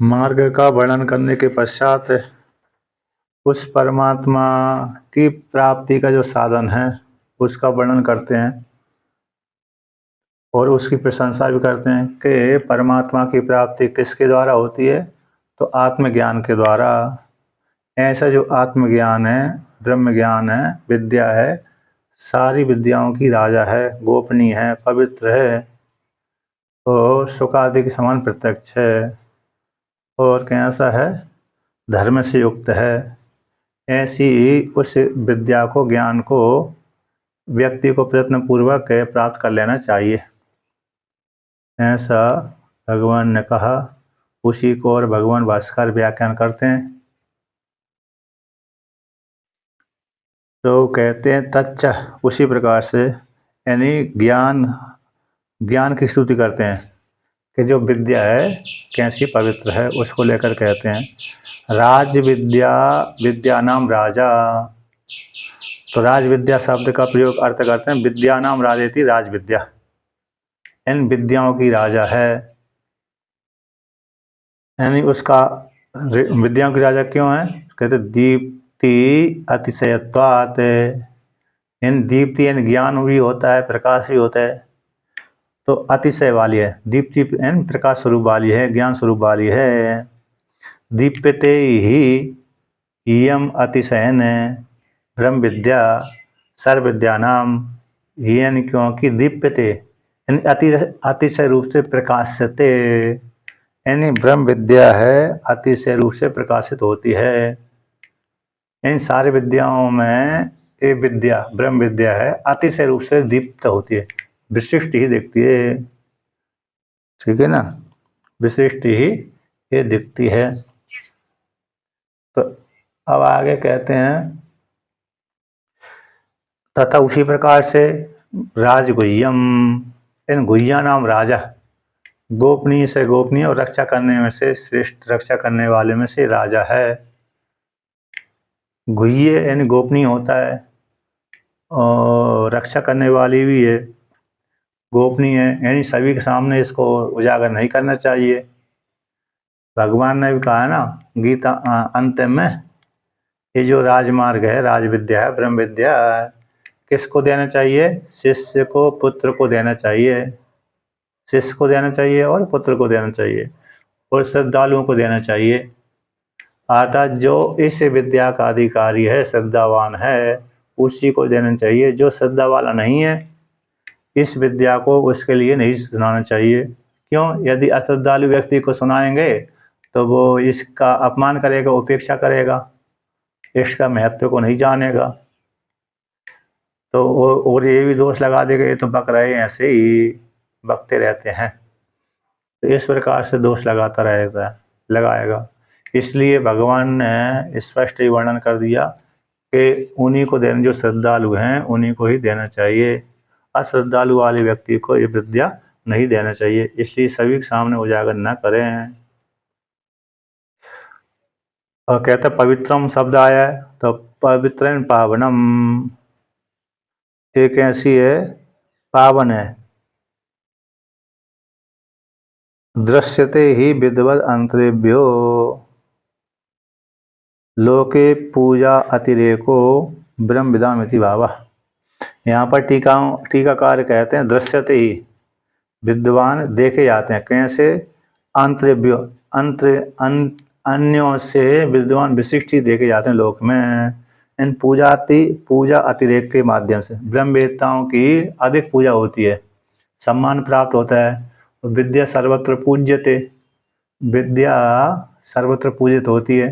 मार्ग का वर्णन करने के पश्चात उस परमात्मा की प्राप्ति का जो साधन है उसका वर्णन करते हैं और उसकी प्रशंसा भी करते हैं कि परमात्मा की प्राप्ति किसके द्वारा होती है, तो आत्मज्ञान के द्वारा। ऐसा जो आत्मज्ञान है, ब्रह्म ज्ञान है, विद्या है, सारी विद्याओं की राजा है, गोपनीय है, पवित्र है और सुखादि के समान प्रत्यक्ष है और कैसा है, धर्म से युक्त है। ऐसी उस विद्या को, ज्ञान को व्यक्ति को प्रयत्नपूर्वक प्राप्त कर लेना चाहिए, ऐसा भगवान ने कहा। उसी को और भगवान भास्कर व्याख्यान करते हैं तो कहते हैं तच्च, उसी प्रकार से, यानी ज्ञान की स्तुति करते हैं कि जो विद्या है कैसी पवित्र है, उसको लेकर कहते हैं राज विद्या, विद्या नाम राजा। तो राज विद्या शब्द का प्रयोग अर्थ करते हैं विद्या नाम राजेति, राज विद्या इन विद्याओं की राजा है। यानी उसका विद्याओं की राजा क्यों है, कहते दीप्ति अतिशयत्वात्। इन दीप्ति यानी ज्ञान भी होता है, प्रकाश भी होता है, तो अतिशय वाली है। दीप्ति यानी प्रकाश स्वरूप वाली है, ज्ञान स्वरूप वाली है। दीप्यते ही इयम अतिशयन ब्रह्म विद्या सर्व विद्या नाम, यानी क्योंकि दीप्यते यानी अतिशय रूप से प्रकाशते, यानी ब्रह्म विद्या है अतिशय रूप से प्रकाशित होती है। इन सारी विद्याओं में ये विद्या ब्रह्म विद्या है अतिशय रूप से दीप्त होती है, विशिष्ट ही दिखती है, ठीक है ना, विशिष्ट ही ये दिखती है। तो अब आगे कहते हैं तथा उसी प्रकार से राजगुह्यम, इन गुह्या नाम राजा, गोपनीय से गोपनीय और रक्षा करने में से श्रेष्ठ, रक्षा करने वाले में से राजा है। गुह्य यानी गोपनीय होता है और रक्षा करने वाली भी है, गोपनीय है, यानी सभी के सामने इसको उजागर नहीं करना चाहिए। भगवान ने भी कहा है ना गीता अंत में, ये जो राजमार्ग है, राज विद्या है, ब्रह्म विद्या है, किसको देना चाहिए, शिष्य को, पुत्र को देना चाहिए, शिष्य को देना चाहिए और पुत्र को देना चाहिए और श्रद्धालुओं को देना चाहिए। अर्थात जो इस विद्या का अधिकारी है, श्रद्धावान है, उसी को देना चाहिए। जो श्रद्धा वाला नहीं है इस विद्या को, उसके लिए नहीं सुनाना चाहिए। क्यों, यदि अश्रद्धालु व्यक्ति को सुनाएंगे तो वो इसका अपमान करेगा, उपेक्षा करेगा, इसका महत्व को नहीं जानेगा, तो और ये भी दोष लगा देगा ये तो बक रहे हैं, ऐसे ही बकते रहते हैं, तो इस प्रकार से दोष लगाता रहेगा, लगाएगा। इसलिए भगवान ने स्पष्ट ही वर्णन कर दिया कि उन्हीं को देना, जो श्रद्धालु हैं उन्हीं को ही देना चाहिए, अश्रद्धालु वाले व्यक्ति को ये विद्या नहीं देना चाहिए। इसलिए सभी के सामने उजागर न करें। और कहते पवित्रम शब्द आया है तो पवित्र पावनम, एक ऐसी है पावन है। दृश्यते ही विद्वद अंतरेभ्यो लोके पूजा अतिरेको ब्रह्म विदामिति भावः। यहाँ पर टीकाकार कहते हैं दृश्यते ही, विद्वान देखे जाते हैं, कैसे, अंतरेभ्यो, अन्यों से विद्वान विशिष्ट ही देखे जाते हैं लोक में। इन पूजा अतिरेक के माध्यम से ब्रह्मवेत्ताओं की अधिक पूजा होती है, सम्मान प्राप्त होता है। विद्या सर्वत्र पूज्यते, विद्या सर्वत्र पूजित होती है।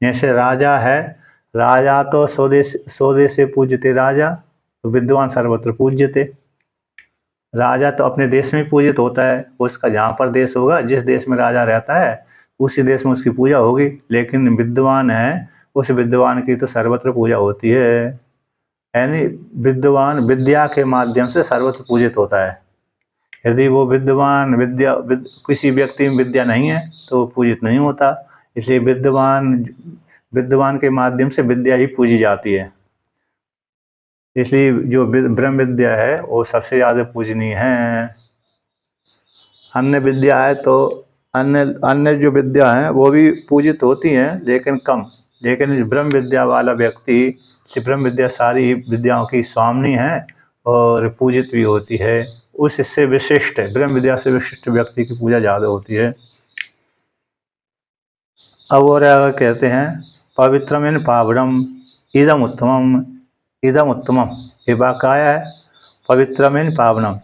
जैसे राजा है, राजा तो स्वदेश से पूज्यते राजा, तो विद्वान सर्वत्र पूज्यते। राजा तो अपने देश में पूजित होता है, उसका जहाँ पर देश होगा, जिस देश में राजा रहता है उसी देश में उसकी पूजा होगी। लेकिन विद्वान है, उस विद्वान की तो सर्वत्र पूजा होती है, यानी विद्वान विद्या के माध्यम से सर्वत्र पूजित होता है। यदि वो विद्वान किसी व्यक्ति में विद्या नहीं है तो वो पूजित नहीं होता। इसलिए विद्वान के माध्यम से विद्या ही पूजी जाती है। इसलिए जो ब्रह्म विद्या है वो सबसे ज़्यादा पूजनीय है। अन्य विद्या है तो अन्य अन्य जो विद्या हैं वो भी पूजित होती हैं, लेकिन कम। लेकिन इस ब्रह्म विद्या वाला व्यक्ति, ब्रह्म विद्या सारी विद्याओं की स्वामिनी है और पूजित भी होती है। उससे विशिष्ट, ब्रह्म विद्या से विशिष्ट व्यक्ति की पूजा ज़्यादा होती है। अब और आगे कहते हैं, पवित्रम पावनम इदम उत्तमम। इदम उत्तमम, ये वाक्य आया है। पवित्रम पावनम,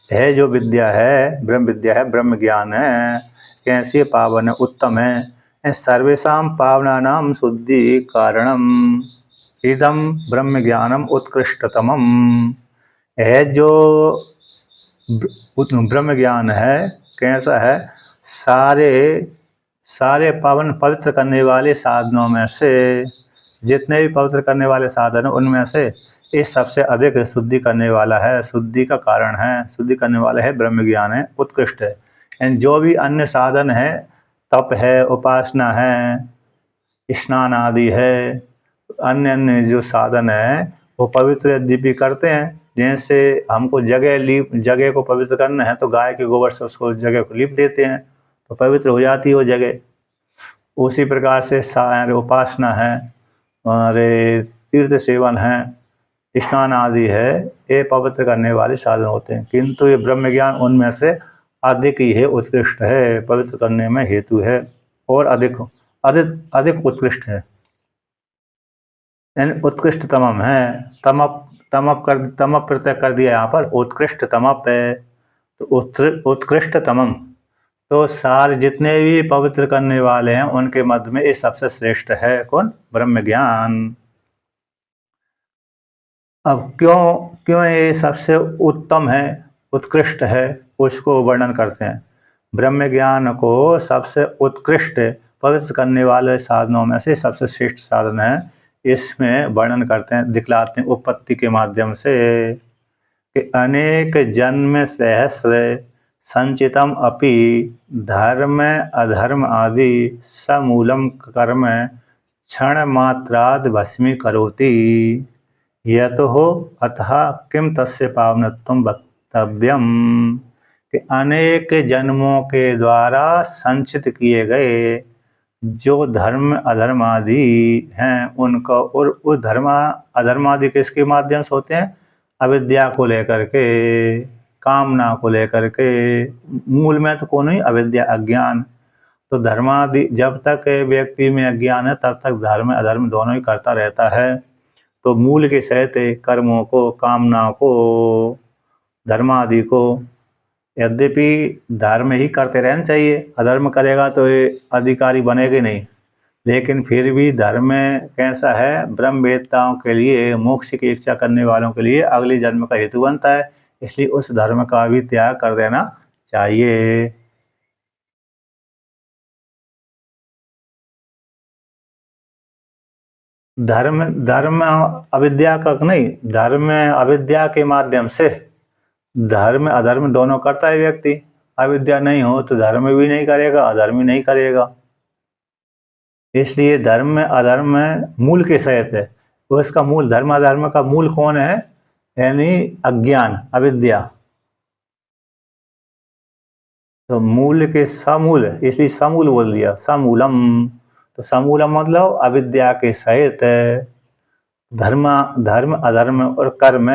है जो विद्या है, ब्रह्म विद्या है, ब्रह्म ज्ञान है, कैसे पावन है, उत्तम है। सर्वेशा पावनानाम शुद्धि कारणम इदम ब्रह्म ज्ञानम उत्कृष्टतमम। है जो ब्रह्म ज्ञान है, कैसा है, सारे सारे पावन पवित्र करने वाले साधनों में से, जितने भी पवित्र करने वाले साधन हैं उनमें से ये सबसे अधिक शुद्धि करने वाला है, शुद्धि का कारण है, शुद्धि करने वाला है, ब्रह्म ज्ञान है, उत्कृष्ट है। एंड जो भी अन्य साधन है, तप है, उपासना है, स्नान आदि है, अन्य अन्य जो साधन है वो पवित्र यद्यपि करते हैं। जैसे हमको जगह को पवित्र करना है तो गाय के गोबर से उसको जगह को लीप देते हैं तो पवित्र हो जाती है वो जगह। उसी प्रकार से उपासना है और तीर्थ सेवन है, स्नान आदि है, ये पवित्र करने वाले साधन होते हैं। किंतु ये ब्रह्म ज्ञान उनमें से अधिक ही है, उत्कृष्ट है, पवित्र करने में हेतु है और अधिक अधिक अधिक उत्कृष्ट है, यानी उत्कृष्ट तमम है। तमप तमप प्रत्यय कर दिया यहाँ पर, उत्कृष्ट तमप है तो उत्कृष्ट तमम। तो सारे जितने भी पवित्र करने वाले हैं उनके मध्य में ये सबसे श्रेष्ठ है कौन, ब्रह्म ज्ञान। अब क्यों क्यों ये सबसे उत्तम है, उत्कृष्ट है, उसको वर्णन करते हैं। ब्रह्म ज्ञान को सबसे उत्कृष्ट पवित्र करने वाले साधनों में से सबसे श्रेष्ठ साधन है, इसमें वर्णन करते हैं, दिखलाते हैं उपपत्ति के माध्यम से कि अनेक जन्म सहस्र संचितम अपि धर्म अधर्म आदि समूलम कर्म क्षण मात्राद भस्मी करोति यतो अतः किम तस्य पावनत्वं वक्तव्यम। कि अनेक जन्मों के द्वारा संचित किए गए जो धर्म अधर्म आदि हैं उनका, और उस धर्म अधर्म आदि किसके माध्यम से होते हैं, अविद्या को लेकर के, कामना को लेकर के। मूल में तो कौन ही, अविद्या, अज्ञान। तो धर्मादि, जब तक व्यक्ति में अज्ञान है तब तक धर्म अधर्म दोनों ही करता रहता है। तो मूल के सहित कर्मों को, कामना को, धर्मादि को, यद्यपि धर्म ही करते रहना चाहिए, अधर्म करेगा तो ये अधिकारी बनेगा नहीं, लेकिन फिर भी धर्म कैसा है, ब्रह्मवेत्ताओं के लिए, मोक्ष की इच्छा करने वालों के लिए अगले जन्म का हेतु बनता है, इसलिए उस धर्म का भी त्याग कर देना चाहिए। धर्म धर्म अविद्या का नहीं, धर्म अविद्या के माध्यम से धर्म अधर्म दोनों करता है व्यक्ति। अविद्या नहीं हो तो धर्म भी नहीं करेगा, अधर्म भी नहीं करेगा। इसलिए धर्म अधर्म मूल के सहित है। तो इसका मूल, धर्म अधर्म का मूल कौन है, यानी अज्ञान, अविद्या। तो मूल के समूल, इसलिए समूल बोल दिया, समूलम। तो समूलम मतलब अविद्या के सहित धर्म धर्म अधर्म और कर्म,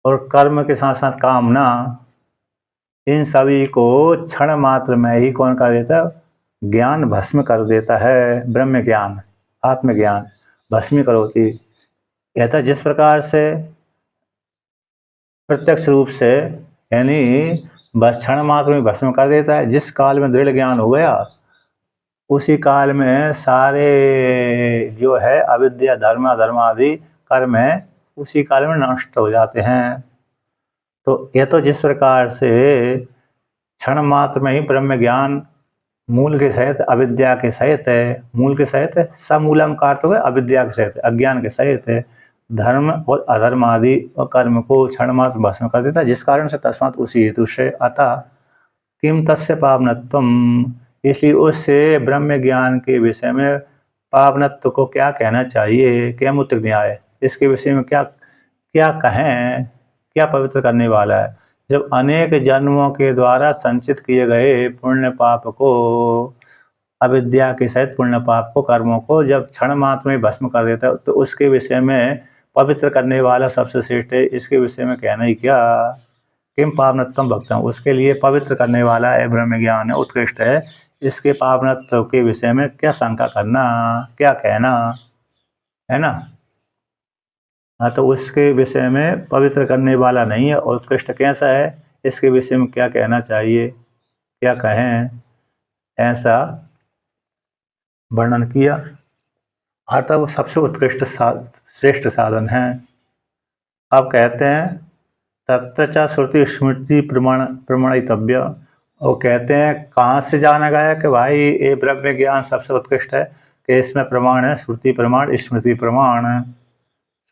और कर्म के साथ साथ कामना, इन सभी को क्षण मात्र में ही कौन कर देता है, ज्ञान भस्म कर देता है। ब्रह्म ज्ञान, आत्मज्ञान भस्मी करोति। यह था जिस प्रकार से प्रत्यक्ष रूप से, यानी बस क्षण मात्र में भस्म कर देता है। जिस काल में दृढ़ ज्ञान हो गया उसी काल में सारे जो है अविद्या, धर्म अधर्म आदि कर्म है, उसी काल में नष्ट हो जाते हैं। तो यह तो जिस प्रकार से क्षण मात्र में ही ब्रह्म ज्ञान मूल के सहित, अविद्या के सहित है, मूल के सहित है, समूलम का अर्थ हुआ अविद्या के सहित, अज्ञान के सहित है, धर्म और अधर्म आदि और कर्म को क्षण मात्र भस्म कर देता है। जिस कारण से तस्मात् उसी हेतु से अतः किम तस्य पावनत्वम, इसलिए उससे ब्रह्म ज्ञान के विषय में पावनत्व को क्या कहना चाहिए, क्या मूत्र न्याय, इसके विषय में क्या क्या कहें, क्या पवित्र करने वाला है। जब अनेक जन्मों के द्वारा संचित किए गए पुण्य पाप को, अविद्या के सहित पुण्य पाप को, कर्मों को जब क्षण मात्र में भस्म कर देता है, तो उसके विषय में पवित्र करने वाला सबसे श्रेष्ठ है। इसके विषय में कहना ही क्या, किम पावनत्वम भक्तम, उसके लिए पवित्र करने वाला है, ब्रह्म ज्ञान है, उत्कृष्ट है। इसके पावनत्व के विषय में क्या शंका करना, क्या कहना, है ना। हाँ, तो उसके विषय में पवित्र करने वाला नहीं है और उत्कृष्ट कैसा है, इसके विषय में क्या कहना चाहिए, क्या कहें, ऐसा वर्णन किया। अतः वो सबसे उत्कृष्ट श्रेष्ठ साधन है। अब कहते हैं तत्र श्रुति स्मृति प्रमाणितव्य। और कहते हैं कहाँ से जाना गया कि भाई ये ब्रह्म ज्ञान सबसे उत्कृष्ट है, कि इसमें प्रमाण है, श्रुति प्रमाण स्मृति प्रमाण।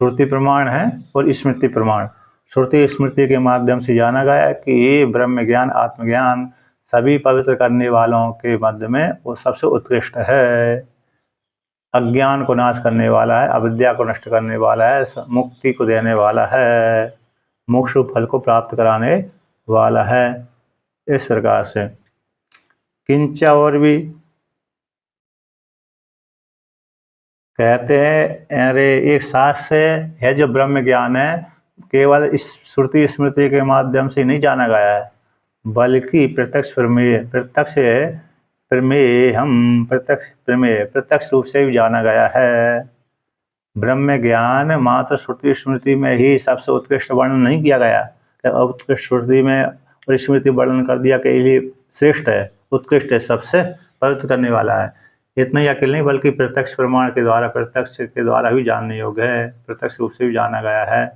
श्रुति प्रमाण है और स्मृति प्रमाण। श्रुति स्मृति के माध्यम से जाना गया कि ये ब्रह्म ज्ञान, आत्मज्ञान सभी पवित्र करने वालों के मध्य में वो सबसे उत्कृष्ट है। अज्ञान को नाश करने वाला है, अविद्या को नष्ट करने वाला है, मुक्ति को देने वाला है, मोक्ष फल को प्राप्त कराने वाला है। इस प्रकार से किंच और भी कहते हैं, अरे एक शास्त्र है जो ब्रह्म ज्ञान है, केवल इस श्रुति स्मृति के माध्यम से नहीं जाना गया है, बल्कि प्रत्यक्ष प्रमेय, प्रत्यक्ष प्रमेय, हम प्रत्यक्ष प्रमेय, प्रत्यक्ष रूप से भी जाना गया है। ब्रह्म ज्ञान मात्र श्रुति स्मृति में ही सबसे उत्कृष्ट वर्णन नहीं किया गया, उत्कृष्ट श्रुति में और स्मृति वर्णन कर दिया कि ये श्रेष्ठ है, उत्कृष्ट है, सबसे पवित्र करने वाला है। इतना ही अकेले नहीं, बल्कि प्रत्यक्ष प्रमाण के द्वारा, प्रत्यक्ष के द्वारा भी जानने योग्य है, प्रत्यक्ष रूप से भी जाना गया है।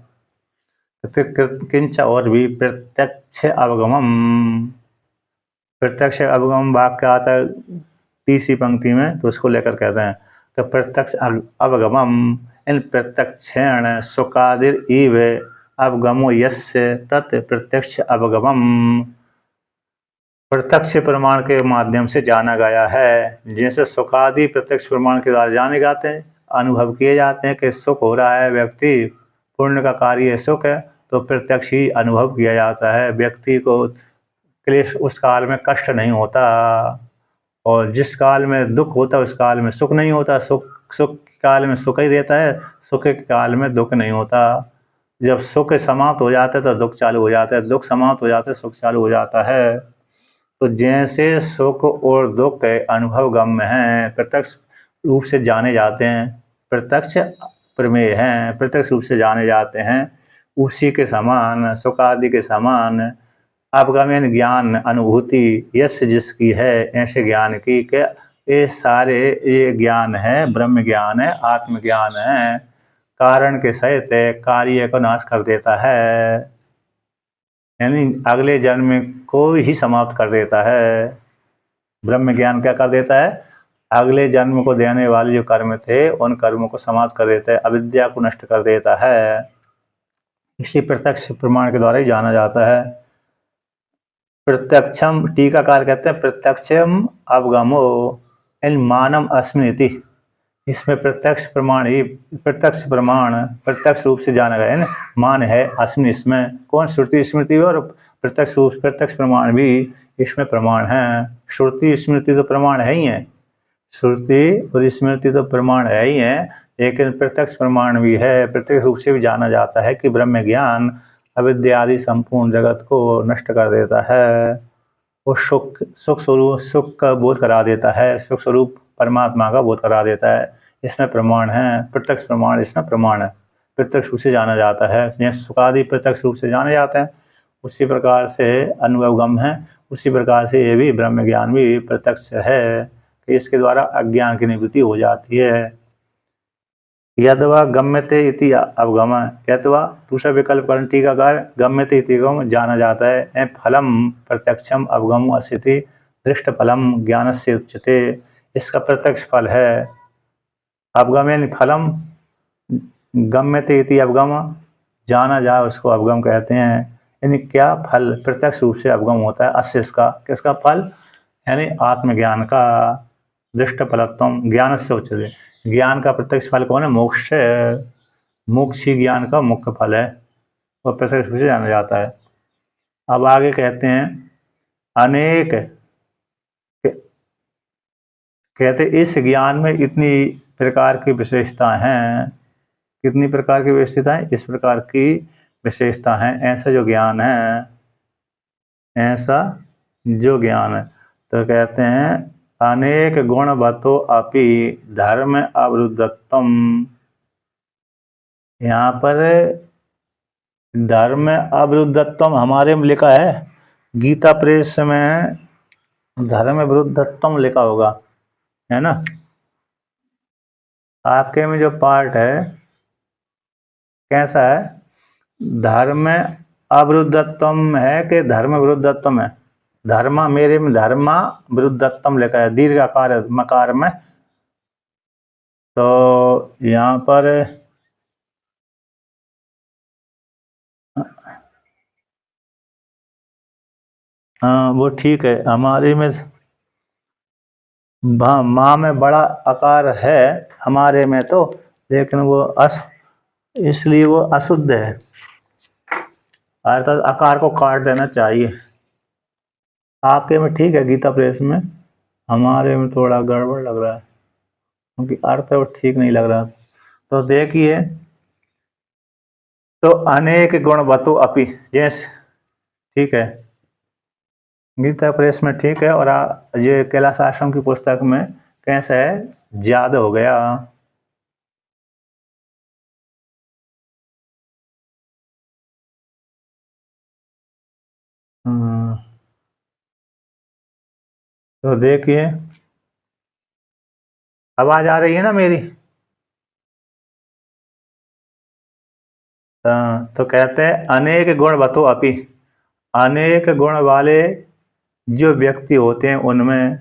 किंच और भी प्रत्यक्ष अवगमम, प्रत्यक्ष अवगम वाक्य आता है तीसरी पंक्ति में, तो उसको लेकर कहते हैं तो प्रत्यक्ष अवगमम इन प्रत्यक्षेण सुखादिर इव अवगमो यस्य तत् प्रत्यक्ष अवगमम। प्रत्यक्ष प्रमाण के माध्यम से जाना गया है, जैसे सुखादि प्रत्यक्ष प्रमाण के द्वारा जाने जाते हैं, अनुभव किए जाते हैं कि सुख हो रहा है, व्यक्ति पुण्य का कार्य सुख है, तो प्रत्यक्ष ही अनुभव किया जाता है। व्यक्ति को क्लेश उस काल में कष्ट नहीं होता, और जिस काल में दुख होता है उस काल में सुख नहीं होता। सुख काल में सुख ही देता है, सुख के काल में दुख नहीं होता। जब सुख समाप्त हो जाता है तो दुख चालू हो जाता है, दुख समाप्त हो जाता है सुख चालू हो जाता है। तो जैसे सुख और दुख अनुभव गम्य हैं, प्रत्यक्ष रूप से जाने जाते हैं, प्रत्यक्ष प्रमेय हैं, प्रत्यक्ष रूप से जाने जाते हैं, उसी के समान, सुख आदि के समान अवगमन ज्ञान अनुभूति यश जिसकी है, ऐसे ज्ञान की कि ये सारे ये ज्ञान है, ब्रह्म ज्ञान है, आत्मज्ञान है, कारण के सहित कार्य को नाश कर देता है, यानी अगले जन्म को ही समाप्त कर देता है। ब्रह्म ज्ञान क्या कर देता है, अगले जन्म को देने वाले जो कर्म थे उन कर्मों को समाप्त कर देता है, अविद्या को नष्ट कर देता है। इसी प्रत्यक्ष प्रमाण के द्वारा ही जाना जाता है। प्रत्यक्षम, टीकाकार कहते हैं प्रत्यक्षम अवगमो इन मानम अस्मृति। इसमें प्रत्यक्ष प्रमाण ही, प्रत्यक्ष प्रमाण प्रत्यक्ष रूप से जाना गया है ना, मान है अस्मि, इसमें कौन, श्रुति स्मृति और प्रत्यक्ष रूप, प्रत्यक्ष प्रमाण भी इसमें प्रमाण है। श्रुति स्मृति तो प्रमाण है ही है, श्रुति और स्मृति तो प्रमाण है ही है, लेकिन प्रत्यक्ष प्रमाण भी है, प्रत्यक्ष रूप से भी जाना जाता है कि ब्रह्म ज्ञान अविद्या आदि संपूर्ण जगत को नष्ट कर देता है, वो सुख स्वरूप, सुख का बोध करा देता है, सुख स्वरूप परमात्मा का बोध करा देता है। इसमें प्रमाण है, प्रत्यक्ष प्रमाण इसमें प्रमाण है, प्रत्यक्ष रूप से जाना जाता है। जैसे सुखादि प्रत्यक्ष रूप से जाने जाते हैं, उसी प्रकार से अनुभवगम है, उसी प्रकार से ये भी ब्रह्म ज्ञान भी प्रत्यक्ष है कि इसके द्वारा अज्ञान की निवृत्ति हो जाती है। यदवा गम्यते इति अवगम, यदवा दूसरा विकल्प करण टीकाकार, गम्यते इति अवगम जाना जाता है, फलम प्रत्यक्षम अवगम अस्ति दृष्ट फलम ज्ञान से उच्यते। इसका प्रत्यक्ष फल है अवगम, यानी फलम, गम्यते इति अवगम, जाना जाए उसको अवगम कहते हैं। यानी क्या फल प्रत्यक्ष रूप से अवगम होता है, अस्य इसका, किसका फल, यानी आत्मज्ञान का। दृष्ट फलत्वम ज्ञान से उच्यते, ज्ञान का प्रत्यक्ष फल कौन है, मोक्ष है, मोक्ष ही ज्ञान का मुख्य फल है, और प्रत्यक्ष रूप से जाना जाता है। अब आगे कहते हैं अनेक, कहते इस ज्ञान में इतनी प्रकार की विशेषता हैं, कितनी प्रकार की विशेषताएं, इस प्रकार की विशेषता हैं, ऐसा जो ज्ञान है, ऐसा जो ज्ञान है। तो कहते हैं अनेक गुणवतो अपि धर्म अवरुद्धत्वम। यहाँ पर धर्म अवरुद्धत्वम हमारे में लिखा है, गीता प्रेस में धर्म विरुद्धत्वम लिखा होगा, है ना। आपके में जो पार्ट है कैसा है, धर्म अवरुद्धत्वम है कि धर्म विरुद्धत्वम है? धर्मा, मेरे में धर्मा विरुद्धत्वम लिखा है, दीर्घ आकार मकार में। तो यहाँ पर हाँ वो ठीक है, हमारे में माँ में बड़ा आकार है हमारे में तो, लेकिन वो इसलिए वो अशुद्ध है, अर्थात आकार को काट देना चाहिए। आपके में ठीक है गीता प्रेस में, हमारे में थोड़ा गड़बड़ लग रहा है क्योंकि अर्थ वो ठीक नहीं लग रहा। तो देखिए, तो अनेक गुणवतो अपि, जैसे ठीक है गीता प्रेस में ठीक है, और ये कैलाश आश्रम की पुस्तक में कैसा है, ज्यादा हो गया। तो देखिए आवाज आ रही है ना मेरी। तो कहते हैं अनेक गुणवतो अपि, अनेक गुण वाले जो व्यक्ति होते हैं उनमें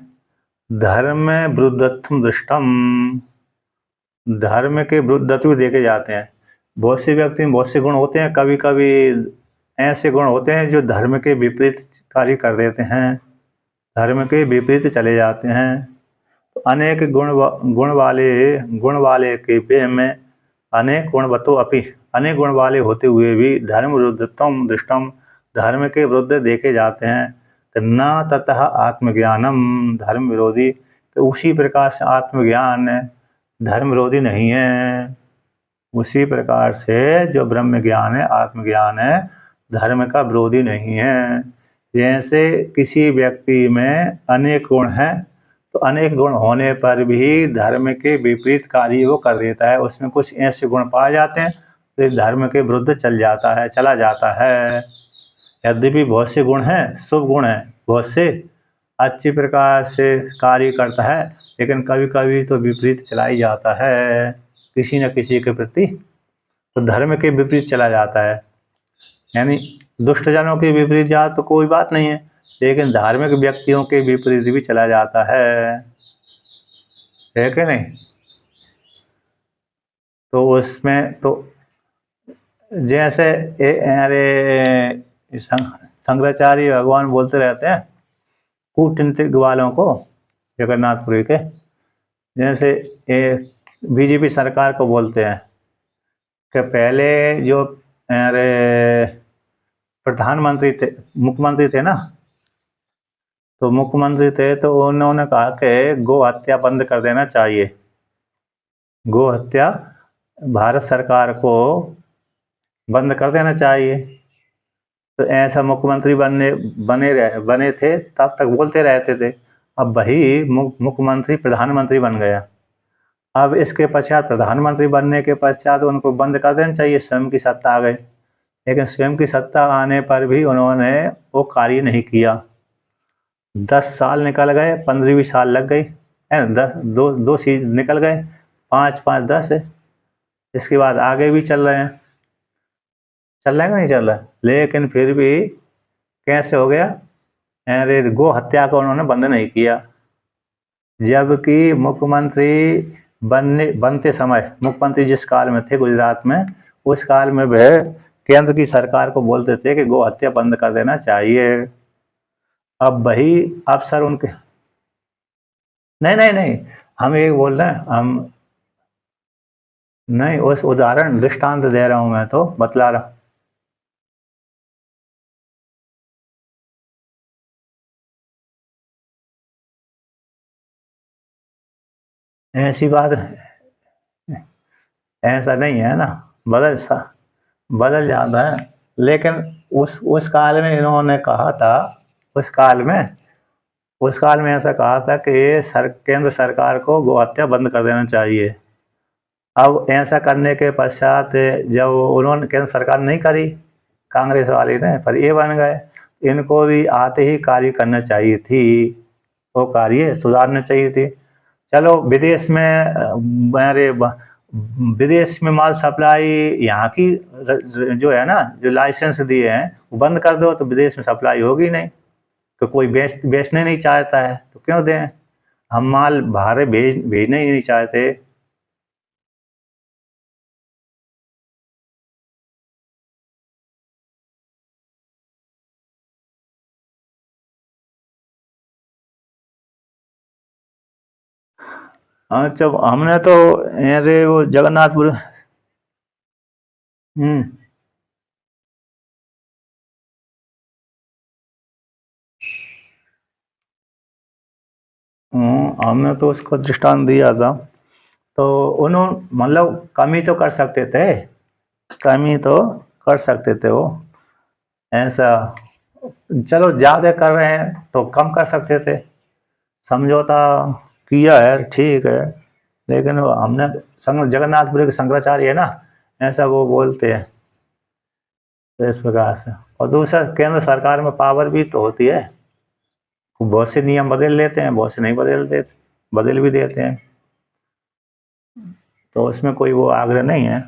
धर्म विरुद्धत्वम दृष्टम, धर्म के विरुद्धत्व देखे जाते हैं। बहुत से व्यक्ति में बहुत से गुण होते हैं, कभी कभी ऐसे गुण होते हैं जो धर्म के विपरीत कार्य कर देते हैं, धर्म के विपरीत चले जाते हैं। तो अनेक गुण वाले के पे में अनेक गुणवतो अपि, अनेक गुण वाले होते हुए भी धर्म विरुद्धत्वम दृष्टम, धर्म के विरुद्ध देखे जाते हैं। तो न ततः आत्मज्ञानम धर्म विरोधी, तो उसी प्रकार से आत्मज्ञान धर्म विरोधी नहीं है। उसी प्रकार से जो ब्रह्म ज्ञान है, आत्मज्ञान है, धर्म का विरोधी नहीं है। जैसे किसी व्यक्ति में अनेक गुण हैं, तो अनेक गुण होने पर भी धर्म के विपरीत कार्य वो कर देता है, उसमें कुछ ऐसे गुण पाए जाते हैं तो धर्म के विरुद्ध चला जाता है। यद्यपि बहुत से गुण हैं, शुभ गुण हैं, बहुत से अच्छी प्रकार से कार्य करता है, लेकिन कभी कभी तो विपरीत चला ही जाता है किसी न किसी के प्रति, तो धर्म के विपरीत चला जाता है। यानी दुष्ट जनों के विपरीत जा तो कोई बात नहीं है, लेकिन धार्मिक व्यक्तियों के विपरीत भी चला जाता है कि नहीं। तो उसमें तो जैसे अरे शंकराचार्य भगवान बोलते रहते हैं कूटनीतिक वालों को, जगन्नाथपुरी के, जैसे बीजेपी सरकार को बोलते हैं कि पहले जो अरे प्रधानमंत्री थे, मुख्यमंत्री थे ना, तो मुख्यमंत्री थे तो उन्होंने कहा कि गो हत्या बंद कर देना चाहिए, गो हत्या भारत सरकार को बंद कर देना चाहिए। तो ऐसा मुख्यमंत्री बने थे तब तक बोलते रहते थे। अब वही मुख्यमंत्री प्रधानमंत्री बन गया, अब इसके पश्चात प्रधानमंत्री बनने के पश्चात उनको बंद कर देना चाहिए, स्वयं की सत्ता आ गई, लेकिन स्वयं की सत्ता आने पर भी उन्होंने वो कार्य नहीं किया। 10 साल निकल गए, 15-20 साल लग गई है ना, दो सीट निकल गए, 5-5-10 है। इसके बाद आगे भी चल रहे हैं, चल रहा है कि नहीं चल रहा है, लेकिन फिर भी कैसे हो गया, अरे गो हत्या को उन्होंने बंद नहीं किया। जबकि मुख्यमंत्री बनते समय, मुख्यमंत्री जिस काल में थे गुजरात में, उस काल में वह केंद्र की सरकार को बोलते थे कि गो हत्या बंद कर देना चाहिए। अब वही अफसर उनके, नहीं नहीं नहीं, हम एक बोल रहे हैं, हम नहीं उस उदाहरण दृष्टांत दे रहा हूं, मैं तो बतला रहा हूं। ऐसी बात ऐसा नहीं है ना, बदल जाता है। लेकिन उस काल में इन्होंने कहा था, उस काल में उस काल में ऐसा कहा था कि केंद्र सरकार को गौ हत्या बंद कर देना चाहिए। अब ऐसा करने के पश्चात जब उन्होंने केंद्र सरकार नहीं करी, कांग्रेस वाले ने, पर ये बन गए। इनको भी आते ही कार्य करना चाहिए थी, वो कार्य सुधारना चाहिए थी। चलो विदेश में अरे विदेश में माल सप्लाई यहाँ की जो है ना, जो लाइसेंस दिए हैं वो बंद कर दो तो विदेश में सप्लाई होगी नहीं। तो कोई बेचने नहीं चाहता है तो क्यों दें, हम माल बाहर भेजने ही नहीं चाहते। हाँ, जब हमने तो अरे वो जगन्नाथपुर। हम्म। हमने तो उसको दृष्टांत दिया था। तो उन्होंने मतलब कमी तो कर सकते थे, कमी तो कर सकते थे वो, ऐसा। चलो ज़्यादा कर रहे हैं तो कम कर सकते थे, समझौता किया है ठीक है। लेकिन वो हमने संग जगन्नाथपुरी के शंकराचार्य है ना, ऐसा वो बोलते हैं, तो इस प्रकार से। और दूसरा केंद्र सरकार में पावर भी तो होती है, बहुत से नियम बदल लेते हैं, बहुत से नहीं बदल देते, बदल भी देते हैं। तो उसमें कोई वो आग्रह नहीं है,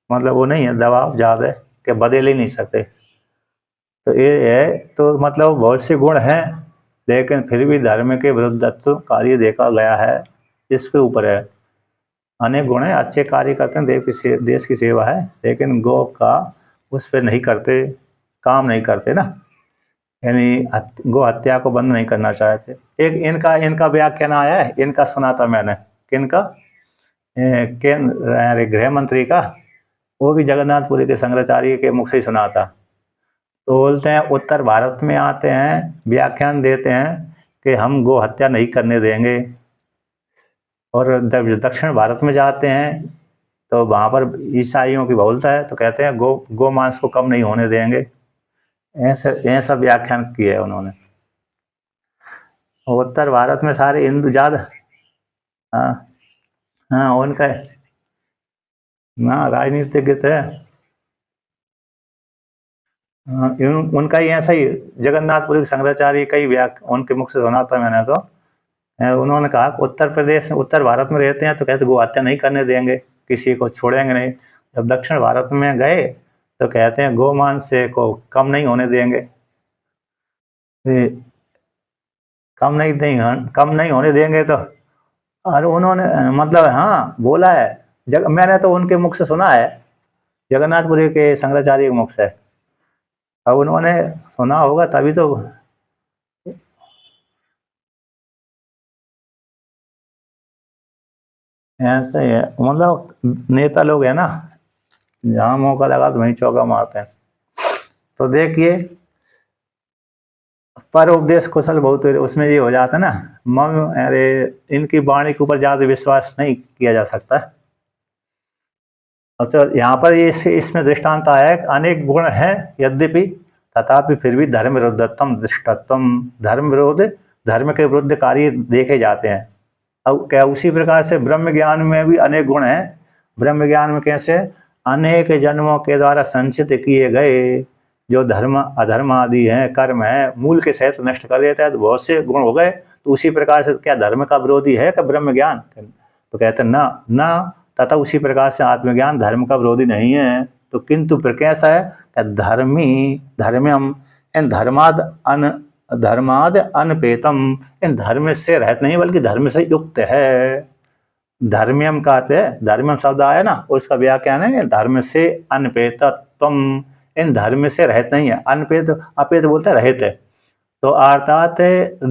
मतलब वो नहीं है दबाव ज़्यादा कि बदल ही नहीं सकते। तो ये है, तो मतलब बहुत से गुण हैं, लेकिन फिर भी धर्म के विरुद्धत्व कार्य देखा गया है, इसके ऊपर है। अनेक गुण हैं, अच्छे कार्य करते हैं, देश की सेवा है, लेकिन गौ का उस पर नहीं करते, काम नहीं करते ना, यानी गौ हत्या को बंद नहीं करना चाहते। एक इनका इनका व्याख्यान आया है, इनका सुना था मैंने, किनका, केंद्र गृह मंत्री का, वो भी जगन्नाथपुरी के शंकराचार्य के मुख से ही सुना था। तो बोलते हैं उत्तर भारत में आते हैं, व्याख्यान देते हैं कि हम गौ हत्या नहीं करने देंगे, और दक्षिण भारत में जाते हैं तो वहाँ पर ईसाइयों की बहुलता है, तो कहते हैं गौ मांस को कम नहीं होने देंगे। ऐसा ऐसा व्याख्यान किया है उन्होंने। उत्तर भारत में सारे हिंदू ज़्यादा। हाँ। हाँ उनका, हाँ राजनीतिज्ञ थे। हाँ, उनका ही ऐसा ही, जगन्नाथपुरी के शंकराचार्य कई उनके मुख से सुना था मैंने तो। उन्होंने कहा कि उत्तर प्रदेश उत्तर भारत में रहते हैं तो कहते गौ हत्या नहीं करने देंगे, किसी को छोड़ेंगे नहीं। जब दक्षिण भारत में गए तो कहते हैं गौ मांस से को कम नहीं होने देंगे। कम नहीं होने देंगे तो, और उन्होंने मतलब हाँ बोला है, मैंने तो उनके मुख से सुना है, जगन्नाथपुरी के शंकराचार्य के मुख से। अब उन्होंने सुना होगा तभी तो। ऐसा ही है, मतलब नेता लोग है ना, जहाँ मौका लगा तो वहीं चौका मारते हैं। तो देखिए, पर उपदेश कुशल बहुत, उसमें ये हो जाता है ना, मम अरे इनकी वाणी के ऊपर ज़्यादा विश्वास नहीं किया जा सकता। अच्छा, यहाँ पर इसमें दृष्टांत आया है, अनेक गुण हैं यद्यपि, तथापि फिर भी धर्म विरुद्धतम दृष्टत्वम, धर्म विरोध, धर्म के विरुद्ध कार्य देखे जाते हैं। अब क्या उसी प्रकार से ब्रह्म ज्ञान में भी अनेक गुण हैं। ब्रह्म ज्ञान में कैसे, अनेक जन्मों के द्वारा संचित किए गए जो धर्म अधर्म आदि हैं, कर्म है, मूल के सहित नष्ट कर देता है, तो बहुत से गुण हो गए। तो उसी प्रकार से क्या धर्म का विरोधी है क्या ब्रह्म ज्ञान, तो कहते हैं ना ना, तथा उसी प्रकार से आत्मज्ञान धर्म का विरोधी नहीं है। तो किंतु फिर कैसा है, धर्मी धर्म्यम, इन धर्माद अनपेतम, इन धर्म से रहित नहीं बल्कि धर्म से युक्त है। धर्म्यम का अर्थ है, धर्म्यम शब्द आया ना, उसका व्याख्यान है धर्म से अनपेतत्वम, इन धर्म से रहित नहीं है। अनपेत, अपेत बोलते रहित है, तो अर्थात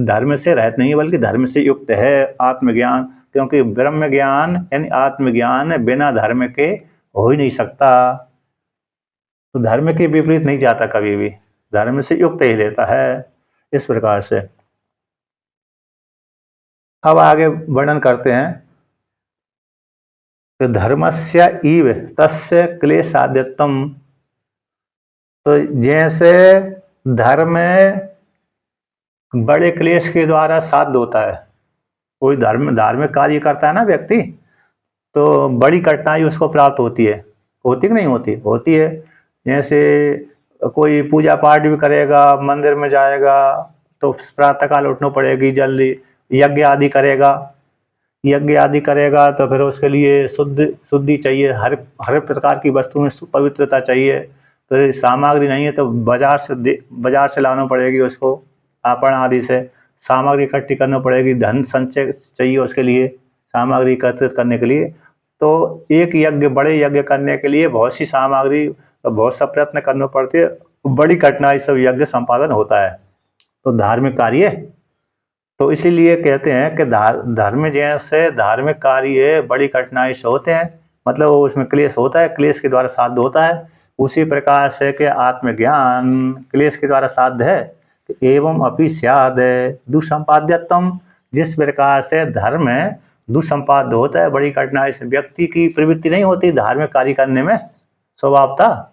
धर्म से रहित नहीं बल्कि धर्म से युक्त है आत्मज्ञान। क्योंकि ब्रह्म ज्ञान यानी आत्मज्ञान बिना धर्म के हो ही नहीं सकता, तो धर्म के विपरीत नहीं जाता कभी भी, धर्म से युक्त ही रहता है, इस प्रकार से। अब आगे वर्णन करते हैं। तो धर्मस्य इव तस्य क्लेशाद्यतम, तो जैसे धर्म बड़े क्लेश के द्वारा साध्य होता है, कोई धार्मिक कार्य करता है ना व्यक्ति, तो बड़ी कठिनाई उसको प्राप्त होती है। होती कि नहीं होती? होती है। जैसे कोई पूजा पाठ भी करेगा, मंदिर में जाएगा, तो प्रातःकाल उठना पड़ेगी जल्दी, यज्ञ आदि करेगा, तो फिर उसके लिए शुद्धि चाहिए, हर प्रकार की वस्तु में पवित्रता चाहिए। तो सामग्री नहीं है तो बाजार से लाना पड़ेगी उसको, आपण आदि से सामग्री इकट्ठी करना पड़ेगी, धन संचय चाहिए उसके लिए सामग्री एकत्रित करने के लिए। तो एक बड़े यज्ञ करने के लिए बहुत सी सामग्री, बहुत सा प्रयत्न करना पड़ते है, बड़ी कठिनाई से यज्ञ संपादन होता है। तो धार्मिक कार्य, तो इसीलिए कहते हैं कि धर्म जैसे धार्मिक कार्य बड़ी कठिनाई से होते हैं, मतलब उसमें क्लेश होता है, क्लेश के द्वारा साध्य होता है। उसी प्रकार से कि आत्मज्ञान क्लेश के द्वारा साध्य है, एवं अपि स्याद दुसंपाद्यत्वम, जिस प्रकार से धर्म दुसंपाद्य होता है, बड़ी कठिनाई से व्यक्ति की प्रवृत्ति नहीं होती धार्मिक कार्य करने में स्वभावतः।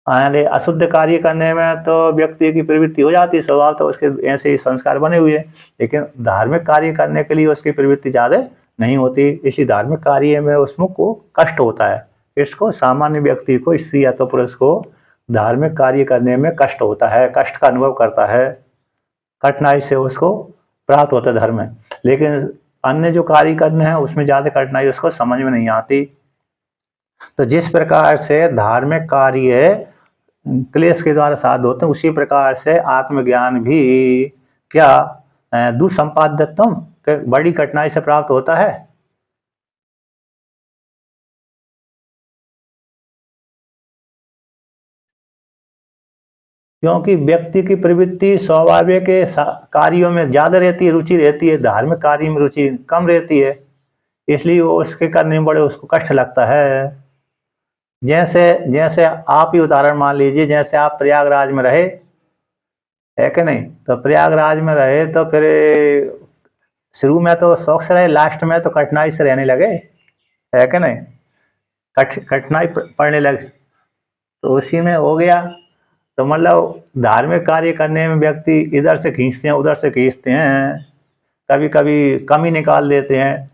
अरे अशुद्ध कार्य करने में तो व्यक्ति की प्रवृत्ति हो जाती है स्वभाव, तो उसके ऐसे ही संस्कार बने हुए हैं, लेकिन धार्मिक कार्य करने के लिए उसकी प्रवृत्ति ज़्यादा नहीं होती। इसी धार्मिक कार्य में उसमें को कष्ट होता है। इसको सामान्य व्यक्ति को, स्त्री या तो पुरुष को धार्मिक कार्य करने में कष्ट होता है, कष्ट का अनुभव करता है, कठिनाई से उसको प्राप्त होता है धर्म। लेकिन अन्य जो कार्य करने हैं उसमें ज़्यादा कठिनाई उसको समझ में नहीं आती। तो जिस प्रकार से धार्मिक कार्य क्लेश के द्वारा साध्य होते हैं, उसी प्रकार से आत्मज्ञान भी क्या दुसंपाद्यत्वम, बड़ी कठिनाई से प्राप्त होता है। क्योंकि व्यक्ति की प्रवृत्ति स्वाभाविक कार्यों में ज़्यादा रहती है, रुचि रहती है, धार्मिक कार्य में रुचि कम रहती है, इसलिए वो उसके करने में बड़े उसको कष्ट लगता है। जैसे जैसे आप ही उदाहरण मान लीजिए, जैसे आप प्रयागराज में रहे, है कि नहीं? तो प्रयागराज में रहे तो फिर शुरू में तो शौक से रहे, लास्ट में तो कठिनाई से रहने लगे, है कि नहीं? कठिनाई पड़ने लगे, तो उसी में हो गया। तो मतलब धार्मिक कार्य करने में व्यक्ति इधर से खींचते हैं, उधर से खींचते हैं, कभी कभी कमी निकाल देते हैं।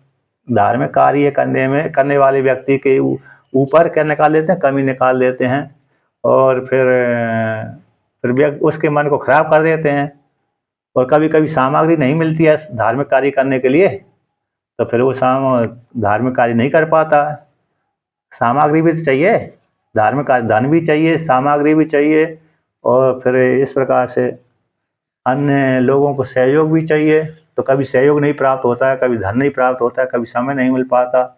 धार्मिक कार्य करने वाले व्यक्ति के ऊपर क्या निकाल देते हैं, कमी निकाल देते हैं, और फिर उसके मन को खराब कर देते हैं। और कभी कभी सामग्री नहीं मिलती है धार्मिक कार्य करने के लिए, तो फिर वो धार्मिक कार्य नहीं कर पाता। सामग्री भी चाहिए, धार्मिक कार्य धन भी चाहिए, सामग्री भी चाहिए, और फिर इस प्रकार से अन्य लोगों को सहयोग भी चाहिए। तो कभी सहयोग नहीं प्राप्त होता है, कभी धन नहीं प्राप्त होता है, कभी समय नहीं मिल पाता।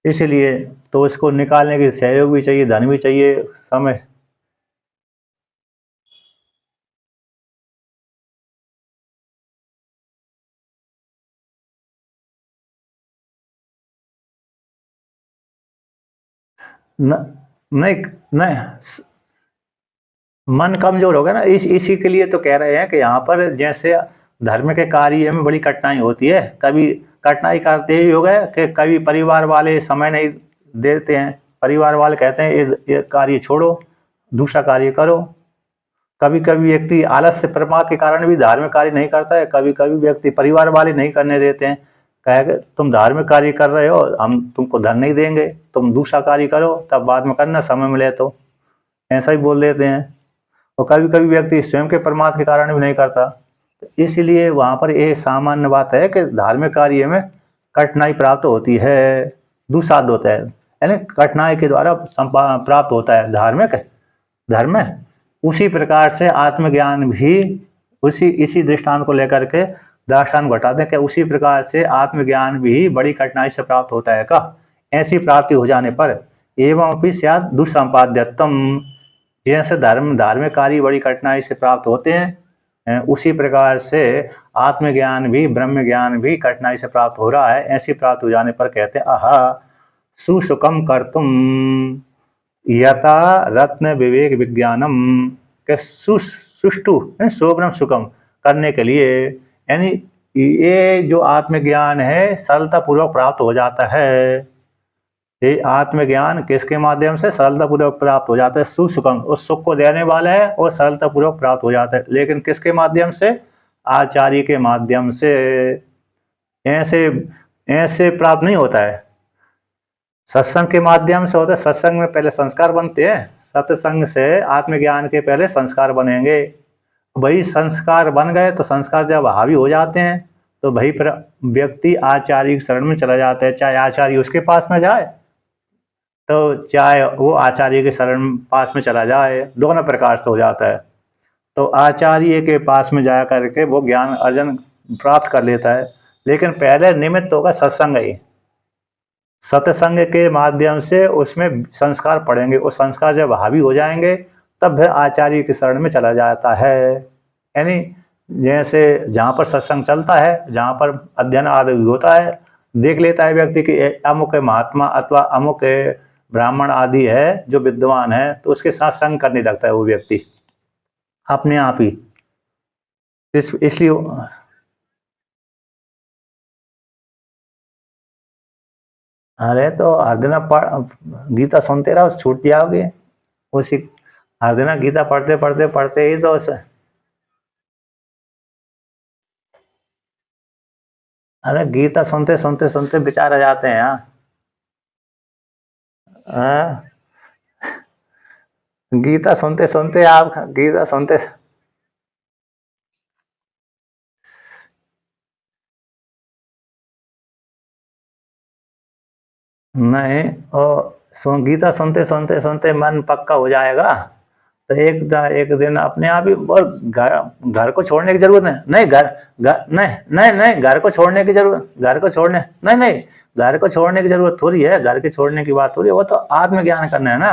इसलिए तो इसको निकालने के सहयोग भी चाहिए, धन भी चाहिए, समय। न, नहीं नहीं, मन कमजोर हो गया ना, इसी के लिए तो कह रहे हैं कि यहाँ पर जैसे धर्म के कार्य में बड़ी कठिनाई होती है, कभी कठिनाई करते ही हो गए कि कभी परिवार वाले समय नहीं देते हैं, परिवार वाले कहते हैं ये कार्य छोड़ो, दूसरा कार्य करो। कभी कभी व्यक्ति आलस से प्रमाद के कारण भी धार्मिक कार्य नहीं करता है, कभी कभी व्यक्ति परिवार वाले नहीं करने देते हैं, कहे तुम धार्मिक कार्य कर रहे हो, हम तुमको धन नहीं देंगे, तुम दूसरा कार्य करो, तब बाद में करना समय मिले तो, ऐसा ही बोल देते हैं। और कभी कभी व्यक्ति स्वयं के प्रमाद के कारण भी नहीं करता। तो इसलिए वहाँ पर ये सामान्य बात है कि धार्मिक कार्य में कठिनाई प्राप्त होती है, दुसाध्य होता है, यानी कठिनाई के द्वारा प्राप्त होता है धार्मिक धर्म। उसी प्रकार से आत्मज्ञान भी इसी दृष्टांत को लेकर के दृष्टांत बताते हैं कि उसी प्रकार से आत्मज्ञान भी बड़ी कठिनाई से प्राप्त होता है का। ऐसी प्राप्ति हो जाने पर एवं अपि स्यात् दुसंपाद्यत्वम, जैसे धार्मिक कार्य बड़ी कठिनाई से प्राप्त होते हैं, उसी प्रकार से आत्मज्ञान भी, ब्रह्म ज्ञान भी कठिनाई से प्राप्त हो रहा है। ऐसी प्राप्त हो जाने पर कहते हैं आहा सुसुखम कर्तुम यथा रत्न विवेक विज्ञानम, के सुष्टु शोभनम सुखम करने के लिए, यानी ये जो आत्मज्ञान है सरलता पूर्वक प्राप्त हो जाता है। ये आत्मज्ञान किसके माध्यम से सरलतापूर्वक प्राप्त हो जाता है? सुसुखम, उस सुख को देने वाला है और सरलतापूर्वक प्राप्त हो जाता है। लेकिन किसके माध्यम से? आचार्य के माध्यम से। ऐसे ऐसे प्राप्त नहीं होता है। सत्संग के माध्यम से होता है। सत्संग में पहले संस्कार बनते हैं। सत्संग से आत्मज्ञान के पहले संस्कार बनेंगे। वही संस्कार बन गए तो संस्कार जब हावी हो जाते हैं तो वही फिर व्यक्ति आचार्य की शरण में चला जाता है। चाहे आचार्य उसके पास में जाए, तो चाहे वो आचार्य के शरण पास में चला जाए, दोनों प्रकार से हो जाता है। तो आचार्य के पास में जा करके वो ज्ञान अर्जन प्राप्त कर लेता है। लेकिन पहले निमित्त होगा सत्संग ही। सत्संग के माध्यम से उसमें संस्कार पड़ेंगे। वो संस्कार जब हावी हो जाएंगे तब फिर आचार्य की शरण में चला जाता है। यानी जैसे जहाँ पर सत्संग चलता है, जहाँ पर अध्ययन आदि होता है, देख लेता है व्यक्ति कि अमुक महात्मा अथवा अमुक ब्राह्मण आदि है जो विद्वान है, तो उसके साथ संग करने लगता है वो व्यक्ति अपने आप ही। इसलिए अरे तो हर दिन गीता सुनते रहो, छूट जाओगे। उसी हर दिन गीता पढ़ते पढ़ते पढ़ते ही तो अरे गीता सुनते सुनते सुनते विचार आ जाते हैं। हाँ, गीता सुनते सुनते आप गीता सुनते नहीं। और गीता सुनते सुनते सुनते मन पक्का हो जाएगा तो एक दिन अपने आप ही। और घर को छोड़ने की जरूरत नहीं। नहीं घर घर नहीं नहीं नहीं घर को छोड़ने की जरूरत, घर को छोड़ने नहीं नहीं घर को छोड़ने की जरूरत थोड़ी है। घर के छोड़ने की बात थोड़ी है। वो तो आत्मज्ञान करना है ना।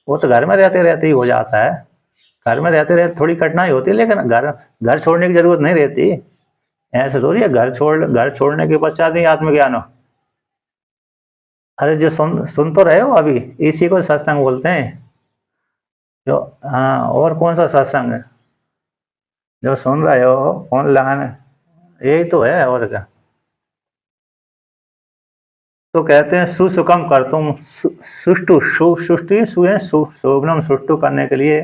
वो तो घर में रहते रहते ही हो जाता है। घर में रहते रहते थोड़ी कठिनाई होती है, लेकिन घर घर छोड़ने की जरूरत नहीं रहती। ऐसे थोड़ी है घर छोड़ने के पश्चात ही आत्मज्ञान हो। अरे जो सुन सुन तो रहे हो अभी, इसी को सत्संग बोलते हैं। जो हाँ, और कौन सा सत्संग है जो सुन रहे हो? फोन लगाने यही तो है, और क्या। तो कहते हैं सुसुखम कर तुम सुष्टु सुष्टि सुए शोभनम सुष्टु करने के लिए,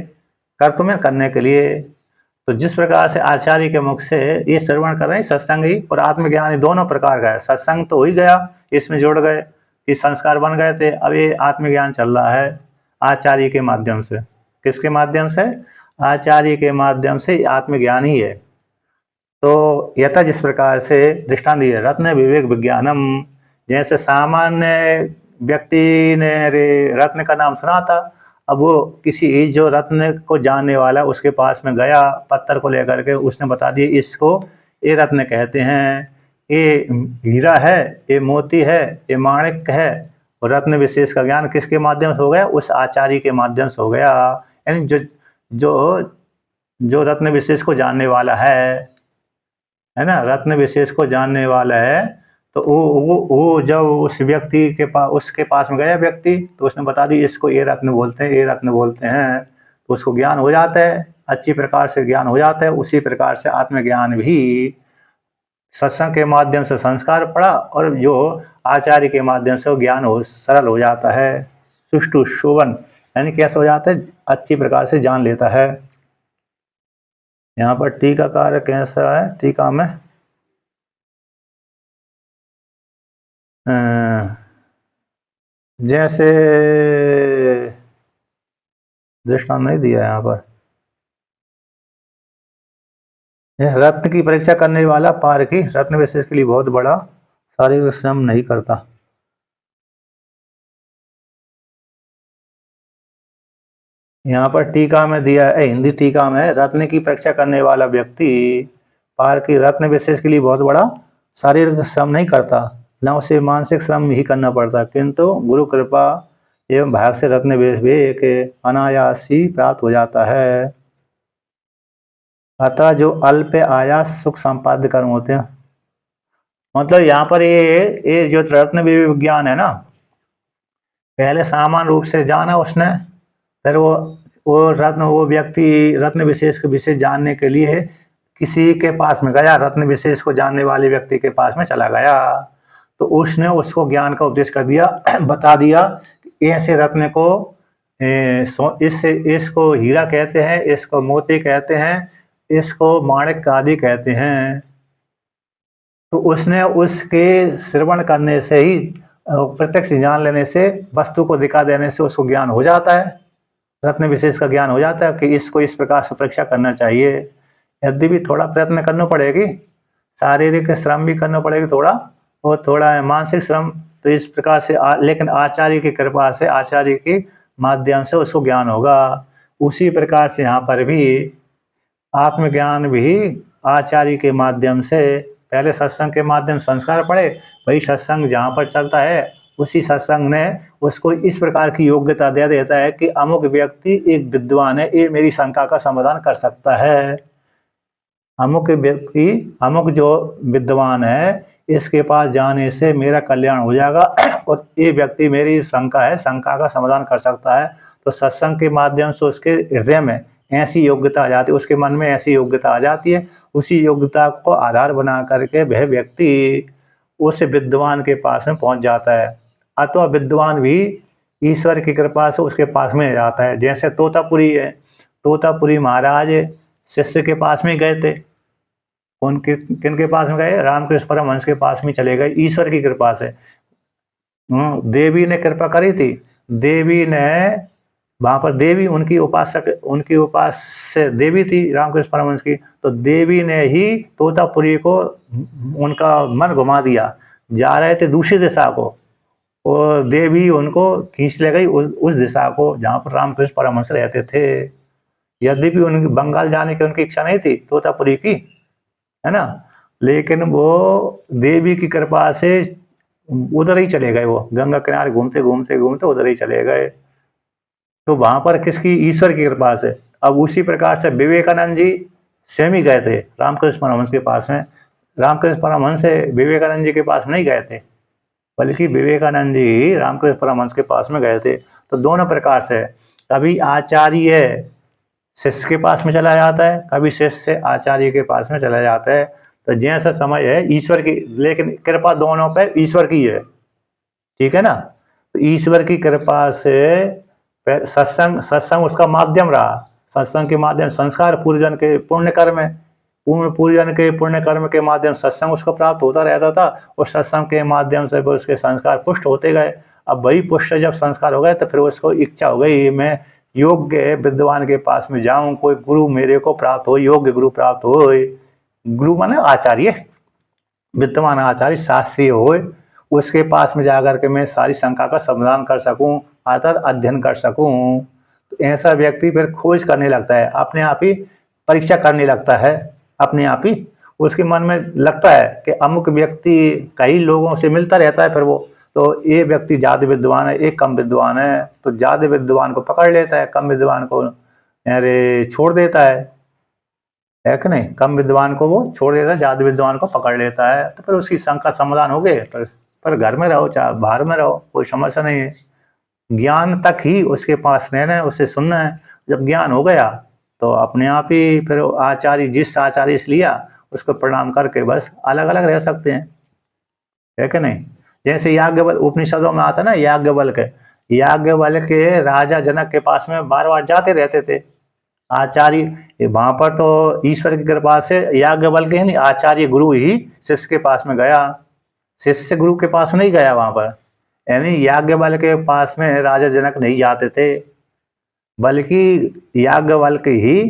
कर तुम्हें करने के लिए। तो जिस प्रकार से आचार्य के मुख से ये श्रवण कर रहे हैं, सत्संग ही और आत्मज्ञान ही दोनों प्रकार का है। सत्संग तो हो ही गया, इसमें जुड़ गए, ये संस्कार बन गए थे। अब ये आत्मज्ञान चल रहा है आचार्य के माध्यम से। किसके माध्यम से? आचार्य के माध्यम से आत्मज्ञान ही है। तो यथा जिस प्रकार से दृष्टांत दिए, रत्न विवेक विज्ञानम। जैसे सामान्य व्यक्ति ने रत्न का नाम सुना था, अब वो किसी जो रत्न को जानने वाला उसके पास में गया, पत्थर को लेकर के उसने बता दिया इसको ये रत्न कहते हैं, ये हीरा है, ये मोती है, ये माणिक है। और रत्न विशेष का ज्ञान किसके माध्यम से हो गया? उस आचार्य के माध्यम से हो गया। यानी जो जो जो रत्न विशेष को जानने वाला है ना, रत्न विशेष को जानने वाला है, तो वो जब उस व्यक्ति के पास उसके पास में गया व्यक्ति, तो उसने बता दी इसको ये रत्न बोलते हैं, ये रत्न बोलते हैं। तो उसको ज्ञान हो जाता है, अच्छी प्रकार से ज्ञान हो जाता है। उसी प्रकार से आत्मज्ञान भी सत्संग के माध्यम से संस्कार पड़ा और जो आचार्य के माध्यम से वो ज्ञान हो सरल हो जाता है, सुष्टु शोभन। यानी कैसे हो जाता है? अच्छी प्रकार से जान लेता है। यहाँ पर टीकाकार कैसा है? टीका में जैसे दृष्टांत नहीं दिया यहाँ पर। रत्न की परीक्षा करने वाला पार की रत्न विशेष के लिए बहुत बड़ा शारीरिक श्रम नहीं करता। यहाँ पर टीका में दिया है, हिंदी टीका में, रत्न की परीक्षा करने वाला व्यक्ति पार की रत्न विशेष के लिए बहुत बड़ा शारीरिक श्रम नहीं करता, न उसे मानसिक श्रम ही करना पड़ता, किंतु गुरु कृपा एवं भाग से रत्न विवेक अनायास ही प्राप्त हो जाता है। अतः जो अल्प आयास सुख संपाद्य कर्म होते हैं, मतलब यहाँ पर ये जो रत्न विज्ञान है ना, पहले सामान्य रूप से जाना उसने, फिर वो व्यक्ति रत्न विशेष के विषय जानने के लिए किसी के पास में गया, रत्न विशेष को जानने वाले व्यक्ति के पास में चला गया। तो उसने उसको ज्ञान का उपदेश कर दिया, बता दिया कि ऐसे रत्न को इसको हीरा कहते हैं, इसको मोती कहते हैं, इसको माणिक आदि कहते हैं। तो उसने उसके श्रवण करने से ही, प्रत्यक्ष जान लेने से, वस्तु को दिखा देने से उसको ज्ञान हो जाता है, रत्न विशेष का ज्ञान हो जाता है कि इसको इस प्रकार से परीक्षा करना चाहिए। यदि भी थोड़ा प्रयत्न करना पड़ेगी, शारीरिक श्रम भी करना पड़ेगी थोड़ा, और थोड़ा मानसिक श्रम, तो इस प्रकार से लेकिन आचार्य की कृपा से, आचार्य के माध्यम से उसको ज्ञान होगा। उसी प्रकार से यहाँ पर भी आत्मज्ञान भी आचार्य के माध्यम से, पहले सत्संग के माध्यम संस्कार पड़े, वही सत्संग जहाँ पर चलता है उसी सत्संग ने उसको इस प्रकार की योग्यता दे देता है कि अमुक व्यक्ति एक विद्वान है, ये मेरी शंका का समाधान कर सकता है। अमुक व्यक्ति, अमुक जो विद्वान है, इसके पास जाने से मेरा कल्याण हो जाएगा और ये व्यक्ति मेरी शंका है, शंका का समाधान कर सकता है। तो सत्संग के माध्यम से उसके हृदय में ऐसी योग्यता आ जाती है, उसके मन में ऐसी योग्यता आ जाती है, उसी योग्यता को आधार बना करके वह व्यक्ति उस विद्वान के पास में पहुंच जाता है, अथवा विद्वान भी ईश्वर की कृपा से उसके पास में जाता है। जैसे तोतापुरी है, तोतापुरी महाराज शिष्य के पास में गए थे, उनके किन के पास में गए? रामकृष्ण परमहंस के पास में चले गए, ईश्वर की कृपा से। देवी ने कृपा करी थी, देवी ने वहाँ पर, देवी उनकी उपासक, उनकी उपास्य देवी थी रामकृष्ण परमहंस की, तो देवी ने ही तोतापुरी को उनका मन घुमा दिया, जा रहे थे दूसरी दिशा को, और देवी उनको खींच ले गई उस दिशा को जहाँ पर रामकृष्ण परमहंस रहते थे। यद्यपि उनकी बंगाल जाने की उनकी इच्छा नहीं थी तोतापुरी की, है ना, लेकिन वो देवी की कृपा से उधर ही चले गए, वो गंगा किनारे घूमते घूमते घूमते उधर ही चले गए। तो वहां पर किसकी? ईश्वर की कृपा से। अब उसी प्रकार से विवेकानंद जी स्वयं ही गए थे रामकृष्ण परमहंस के पास में, रामकृष्ण परमहंस से विवेकानंद जी के पास नहीं गए थे, बल्कि विवेकानंद जी रामकृष्ण परमहंस के पास में गए थे। तो दोनों प्रकार से, कभी आचार्य शिष्य के पास में चला जाता है, कभी शिष्य आचार्य के पास में चला जाता है। तो जैसा समय है ईश्वर की, लेकिन कृपा दोनों पे ईश्वर की है, ठीक है ना। तो ईश्वर की कृपा से सत्संग, सत्संग उसका माध्यम रहा, सत्संग के माध्यम संस्कार, पूर्वजन के पुण्य कर्म है, पूर्वजन के पुण्य कर्म के माध्यम सत्संग उसको प्राप्त होता रहता था, और सत्संग के माध्यम से उसके संस्कार पुष्ट होते गए। अब वही पुष्ट जब संस्कार हो गए तो फिर उसको इच्छा हो गई, मैं योग्य विद्वान के पास में जाऊं, कोई गुरु मेरे को प्राप्त हो, योग्य गुरु प्राप्त हो, गुरु माने आचार्य, विद्वान आचार्य शास्त्रीय हो, उसके पास में जाकर के मैं सारी शंका का समाधान कर सकूं, अर्थात अध्ययन कर सकूं। तो ऐसा व्यक्ति फिर खोज करने लगता है, अपने आप ही परीक्षा करने लगता है, अपने आप ही उसके मन में लगता है कि अमुक व्यक्ति कई लोगों से मिलता रहता है, फिर वो, तो ये व्यक्ति ज़्यादा विद्वान है, एक कम विद्वान है, तो ज़्यादा विद्वान को पकड़ लेता है, कम विद्वान को अरे छोड़ देता है कि नहीं, कम विद्वान को वो छोड़ देता है, ज़्यादा विद्वान को पकड़ लेता है। तो फिर उसकी शंका समाधान हो गए, पर घर में रहो चाहे बाहर में रहो कोई समस्या नहीं है, ज्ञान तक ही उसके पास रहना है, उससे सुनना है। जब ज्ञान हो गया तो अपने आप ही फिर आचार्य, जिस आचार्य से लिया उसको प्रणाम करके बस अलग अलग रह सकते हैं, है कि नहीं। जैसे याज्ञवल्क्य उपनिषदों में आता है ना, याज्ञवल्क्य राजा जनक के पास में बार बार जाते रहते थे आचार्य, वहां पर तो ईश्वर की कृपा से याज्ञवल्क्य नहीं, आचार्य गुरु ही शिष्य के पास में गया, शिष्य गुरु के पास नहीं गया वहां पर, यानी याज्ञवल्क्य के पास में राजा जनक नहीं जाते थे, बल्कि याज्ञवल्क्य ही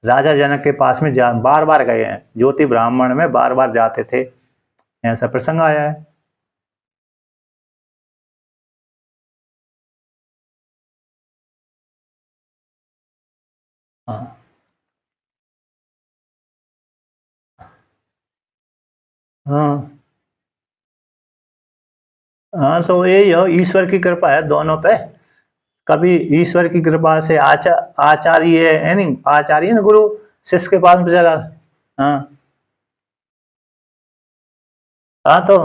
राजा जनक के पास में बार बार गए हैं, ज्योति ब्राह्मण में बार बार जाते थे, ऐसा प्रसंग आया है। हाँ हाँ हाँ, तो यही हो, ईश्वर की कृपा है दोनों पे। कभी ईश्वर की कृपा से आचार्य है नहीं, आचार्य ना गुरु शिष्य के पास में चला। हाँ हाँ, तो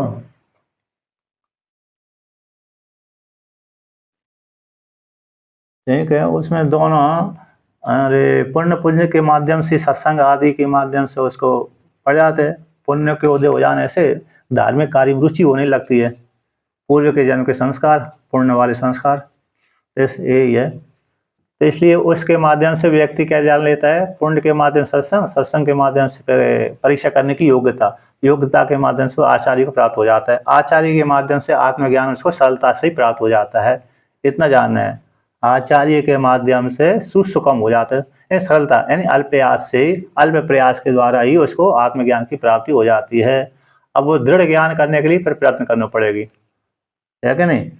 ठीक है, उसमें दोनों, अरे पुण्य पुण्य के माध्यम से, सत्संग आदि के माध्यम से उसको पढ़ जाते हैं, पुण्य के उदय हो जाने से धार्मिक कार्य में रुचि होने लगती है। पूर्व के जन्म के संस्कार, पुण्य वाले संस्कार, यही है। तो इसलिए उसके माध्यम से व्यक्ति क्या जान लेता है, पुण्य के माध्यम से सत्संग, सत्संग के माध्यम से परीक्षा करने की योग्यता, योग्यता के माध्यम से आचार्य को प्राप्त हो जाता है, आचार्य के माध्यम से आत्मज्ञान उसको सरलता से ही प्राप्त हो जाता है। इतना जानना है, आचार्य के माध्यम से सुसुकम हो जाता है, सरलता यानी अल्पयास से, अल्प प्रयास के द्वारा ही उसको आत्मज्ञान की प्राप्ति हो जाती है। अब वो दृढ़ ज्ञान करने के लिए फिर प्रयत्न करना पड़ेगी, है कि नहीं।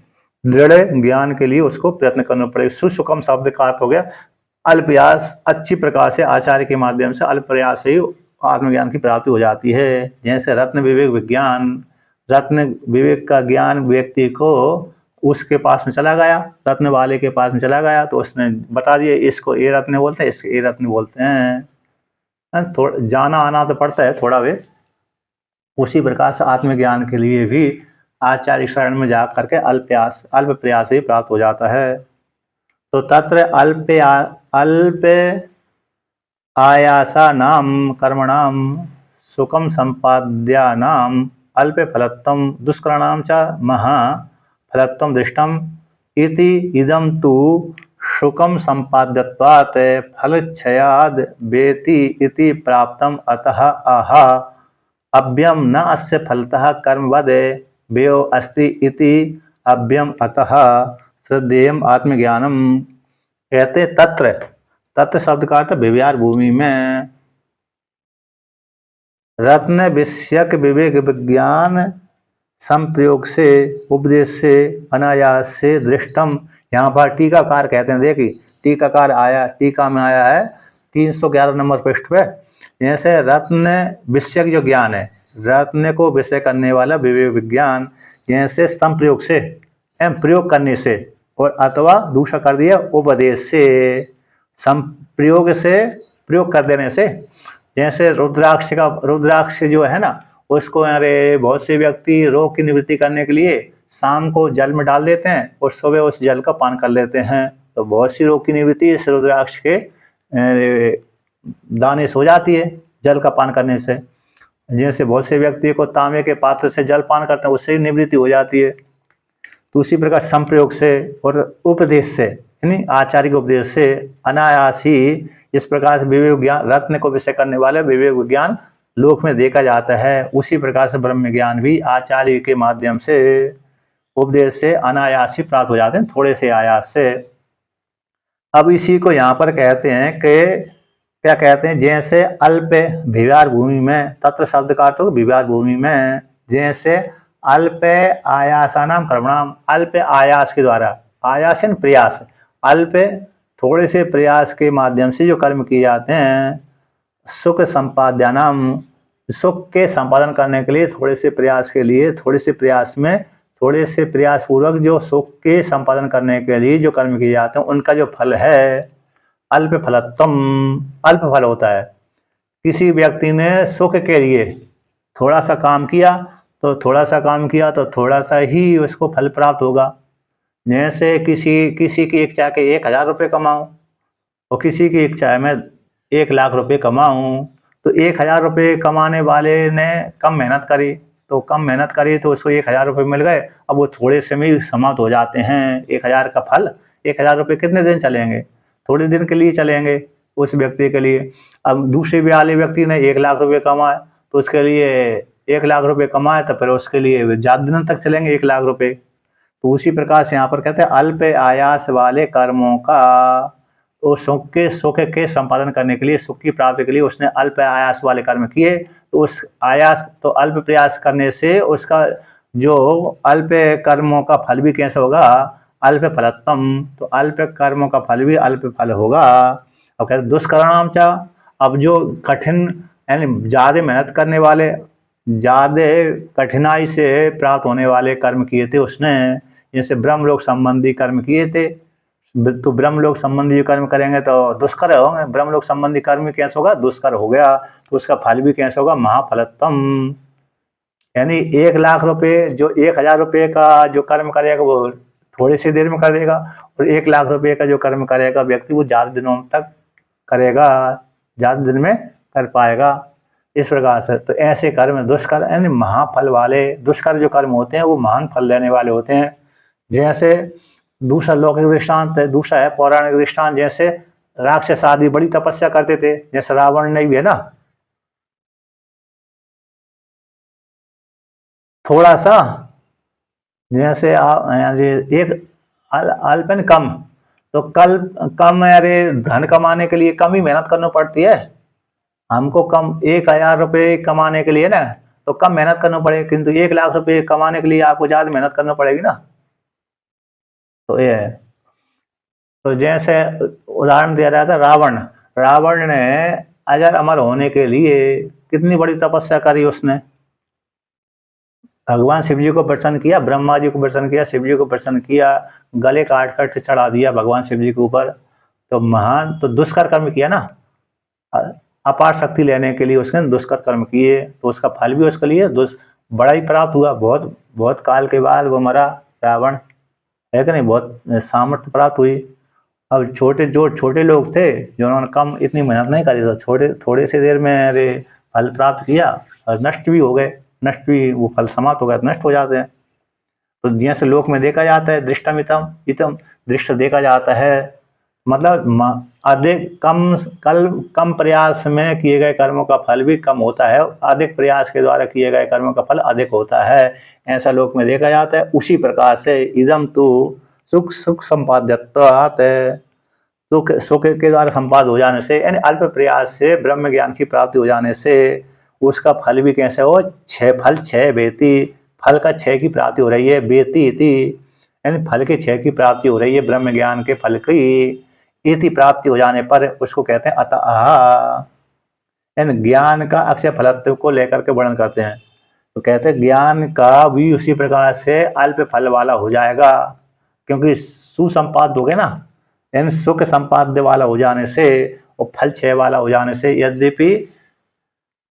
दृढ़ ज्ञान के लिए उसको प्रयत्न करना पड़ेगा। सुसुकम शब्द का अर्थ हो गया अल्पयास, अच्छी प्रकार से आचार्य के माध्यम से अल्प प्रयास से ही आत्मज्ञान की प्राप्ति हो जाती है। जैसे रत्न विवेक विज्ञान, रत्न विवेक का ज्ञान व्यक्ति को उसके पास में चला गया, रत्न वाले के पास में चला गया, तो उसने बता दिया इसको ये रत्न बोलते हैं, इसको ये रत्न बोलते हैं। थोड़ा जाना आना तो पड़ता है थोड़ा वे। उसी प्रकार से आत्मज्ञान के लिए भी आचार्य शरण में जा करके अल्प प्रयास ही प्राप्त हो जाता है। तो तत्र अल्प आयासानां कर्मणां सुखम संपाद्यानां अल्प फलत्वं दुष्कराणां च महाफलत्वं दृष्टम् इति इदं तु सुखम संपाद्यत्वात् फलक्षयाद् वेति इति प्राप्तम् अतः आह अभ्यम न अस्य फलतः कर्मवद व्ययो अस्ति इति अभ्यम अतः श्रद्धेयम् आत्मज्ञानम। कहते तत्र, तत्र शब्द का अर्थ विव्यार भूमि में, रत्न विषयक विवेक विज्ञान संप्रयोग से, उपदेश से, अनायास से दृष्टम। यहाँ पर टीकाकार कहते हैं, देखिए टीकाकार आया, टीका में आया है 311 नंबर पृष्ठ पे। जैसे रत्न विषयक जो ज्ञान है, रत्न को विषय करने वाला विवेक विज्ञान, जैसे संप्रयोग से, प्रयोग करने से, और अथवा दूसरा कर दिया उपदेश से, संप्रयोग से, प्रयोग कर देने से। जैसे रुद्राक्ष जो है ना, उसको अरे बहुत से व्यक्ति रोग की निवृत्ति करने के लिए शाम को जल में डाल देते हैं और सुबह उस जल का पान कर लेते हैं, तो बहुत सी रोग की निवृत्ति इस रुद्राक्ष के दाने से हो जाती है, जल का पान करने से। जैसे बहुत से व्यक्ति को तांबे के पात्र से जल पान करते हैं, उससे निवृत्ति हो जाती है। तो उसी प्रकार संप्रयोग से और उपदेश से, यानी आचार्य के उपदेश से अनायास ही इस प्रकार से विवेक ज्ञान, रत्न को विषय करने वाले विवेक विज्ञान लोक में देखा जाता है। उसी प्रकार से ब्रह्म ज्ञान भी आचार्य के माध्यम से, उपदेश से अनायास ही प्राप्त हो जाते हैं, थोड़े से आयास से। अब इसी को यहाँ पर कहते हैं कि क्या कहते हैं, जैसे अल्प विवार भूमि में, तत्र शब्द का अर्थ विवार भूमि में, जैसे अल्प आयासानाम कर्मणाम, अल्प आयास के द्वारा, आयास यानी प्रयास, अल्प थोड़े से प्रयास के माध्यम से जो कर्म किए जाते हैं, सुख संपाद्यानाम, सुख के संपादन करने के लिए, थोड़े से प्रयास के लिए, थोड़े से प्रयास में, थोड़े से प्रयास पूर्वक जो सुख के संपादन करने के लिए जो कर्म किए जाते हैं, उनका जो फल है अल्प फलत्वम, अल्प फल होता है। किसी व्यक्ति ने सुख के लिए थोड़ा सा काम किया, तो थोड़ा सा काम किया तो थोड़ा सा ही उसको फल प्राप्त होगा। जैसे किसी की इच्छा के 1000 रुपये कमाऊँ और किसी की इच्छा है मैं 1 लाख रुपये कमाऊँ, तो 1000 रुपये कमाने वाले ने कम मेहनत करी, तो कम मेहनत करी तो उसको 1000 रुपये मिल गए। अब वो थोड़े से में ही समाप्त हो जाते हैं। 1000 का फल, 1000 रुपये कितने दिन चलेंगे, थोड़े दिन के लिए चलेंगे उस व्यक्ति के लिए। अब दूसरे वाले व्यक्ति ने 1 लाख रुपये कमाए, तो उसके लिए 1 लाख रुपये कमाए तो फिर उसके लिए ज़्यादा दिनों तक चलेंगे 1 लाख रुपये। तो उसी प्रकार से यहाँ पर कहते हैं अल्प आयास वाले कर्मों का, तो सुख के संपादन करने के लिए, सुख की प्राप्ति के लिए उसने अल्प आयास वाले कर्म किए, तो उस आयास, तो अल्प प्रयास करने से उसका जो अल्प कर्मों का फल भी कैसे होगा, अल्प फलत्वम, तो अल्प कर्मों का फल भी अल्प फल होगा। और कहते दुष्कर्णाम चा, अब जो कठिन यानी ज़्यादा मेहनत करने वाले, ज़्यादा कठिनाई से प्राप्त होने वाले कर्म किए थे उसने, जैसे ब्रह्मलोक संबंधी कर्म किए थे, तो ब्रह्मलोक संबंधी कर्म करेंगे तो दुष्कर होंगे, ब्रह्मलोक संबंधी कर्म कैसे होगा, दुष्कर हो गया, तो उसका फल भी कैसे होगा, महाफलत्वम। यानी 1 लाख रुपये, जो 1000 रुपये का जो कर्म करेगा वो थोड़ी सी देर में कर देगा, और 1 लाख रुपये का जो कर्म करेगा व्यक्ति वो ज़्यादा दिनों तक करेगा, ज़्यादा दिन में कर पाएगा। इस प्रकार से तो ऐसे कर्म दुष्कर्म यानी महाफल वाले दुष्कर्म जो कर्म होते हैं वो महान फल देने वाले होते हैं। जैसे दूसरा लौकिक दृष्टांत है, दूसरा है पौराणिक दृष्टांत। जैसे राक्षस आदि बड़ी तपस्या करते थे, जैसे रावण ने भी है ना, थोड़ा सा जैसे एक अल्पन कम, तो कल कम, अरे धन कमाने के लिए कम ही मेहनत करनी पड़ती है हमको। कम 1,000 रुपये कमाने के लिए ना तो कम मेहनत करना पड़ेगी, किंतु 1,00,000 रुपये कमाने के लिए आपको ज्यादा मेहनत करना पड़ेगी ना। तो ये है। तो जैसे उदाहरण दिया रहा था रावण, रावण ने अजर अमर होने के लिए कितनी बड़ी तपस्या करी उसने। भगवान शिव जी को प्रसन्न किया, ब्रह्मा जी को प्रसन्न किया, शिव जी को प्रसन्न किया, गले काट कर चढ़ा दिया भगवान शिव जी के ऊपर। तो महान तो दुष्कर कर्म किया ना, अपार शक्ति लेने के लिए उसने दुष्कर कर्म किए, तो उसका फल भी उसके लिए बड़ा ही प्राप्त हुआ। बहुत बहुत काल के बाद वो मरा रावण, है कि नहीं, बहुत सामर्थ्य प्राप्त हुई। अब जो छोटे लोग थे जिन्होंने कम इतनी मेहनत नहीं करी, तो थोड़े से देर में अरे फल प्राप्त किया और नष्ट भी हो गए, नष्ट भी, वो फल समाप्त हो गया, नष्ट हो जाते हैं। तो जैसे लोक में देखा जाता है दृष्टम इतम इतम, दृष्ट देखा जाता है, मतलब अधिक कम प्रयास में किए गए कर्मों का फल भी कम होता है, अधिक प्रयास के द्वारा किए गए कर्मों का फल अधिक होता है, ऐसा लोक में देखा जाता है। उसी प्रकार से इदम तो सुख सुख संपाद्यत्वात्, सुख के द्वारा संपाद हो जाने से, यानी अल्प प्रयास से ब्रह्म ज्ञान की प्राप्ति हो जाने से उसका फल भी कैसे हो, छह बेती, फल का छह की प्राप्ति हो रही है, बेती इति, यानी फल के छह की प्राप्ति हो रही है, ब्रह्म ज्ञान के फल की इति प्राप्ति हो जाने पर उसको कहते हैं अतः, यानी ज्ञान का अक्षय फलत्व को लेकर के वर्णन करते हैं। तो कहते हैं ज्ञान का भी उसी प्रकार से अल्प फल वाला हो जाएगा, क्योंकि सुसंपाद्य हो गए ना, यानी सुख संपाद्य वाला हो जाने से और फल छह वाला हो जाने से, यद्यपि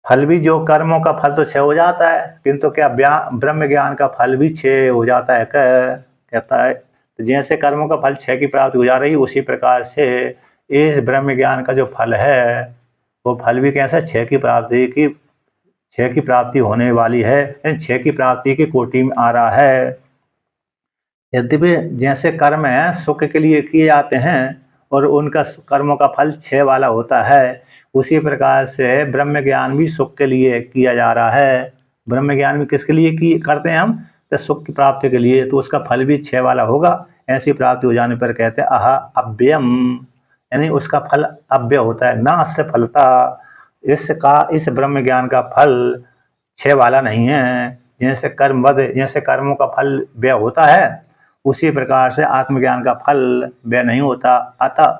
फल भी जो कर्मों का फल तो छह हो जाता है, किंतु क्या ब्रह्म ज्ञान का फल भी छह हो जाता है क्या, कहता है। तो जैसे कर्मों का फल छह की प्राप्ति हो जा रही, उसी प्रकार से इस ब्रह्म ज्ञान का जो फल है वो फल भी कैसा छह की प्राप्ति होने वाली है, छह की प्राप्ति की कोटि में आ रहा है। यद्यपि जैसे कर्म है सुख के लिए किए जाते हैं और उनका कर्मों का फल छह वाला होता है, उसी प्रकार से ब्रह्म ज्ञान भी सुख के लिए किया जा रहा है। ब्रह्म ज्ञान भी किसके लिए की करते हैं हम, तो सुख की प्राप्ति के लिए, तो उसका फल भी छह वाला होगा। ऐसी प्राप्ति हो जाने पर कहते हैं अहा अव्ययम, यानी उसका फल अव्यय होता है, ना से फलता, इस ब्रह्म ज्ञान का फल छह वाला नहीं है। जैसे कर्मों का फल व्यय होता है, उसी प्रकार से आत्मज्ञान का फल व्यय नहीं होता। अतः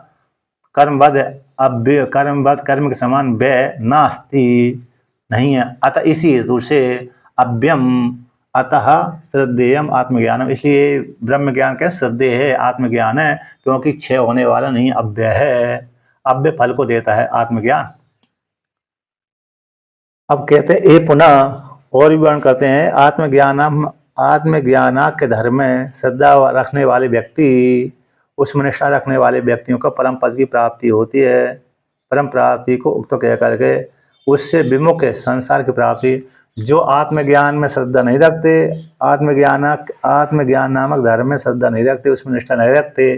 कर्मवद कर्म के समान व्यय नास्ति, नहीं है। अतः इसी हेतु से अव्ययम, अतः श्रद्धेयम आत्मज्ञानम, इसलिए ब्रह्म ज्ञान के श्रद्धेय है, आत्मज्ञान है, क्योंकि क्षय होने वाला नहीं, अव्यय है, अव्यय फल को देता है आत्मज्ञान। अब कहते हैं ए पुनः, और भी वर्णन करते हैं, आत्मज्ञाना के धर्म में श्रद्धा रखने वाले व्यक्ति, उसमें निष्ठा रखने वाले व्यक्तियों को परम पद की प्राप्ति होती है। परम प्राप्ति को उक्त कह करके उससे विमुख है संसार की प्राप्ति। जो आत्मज्ञान में श्रद्धा नहीं रखते, आत्मज्ञान नामक धर्म में श्रद्धा नहीं रखते, उसमें निष्ठा नहीं रखते,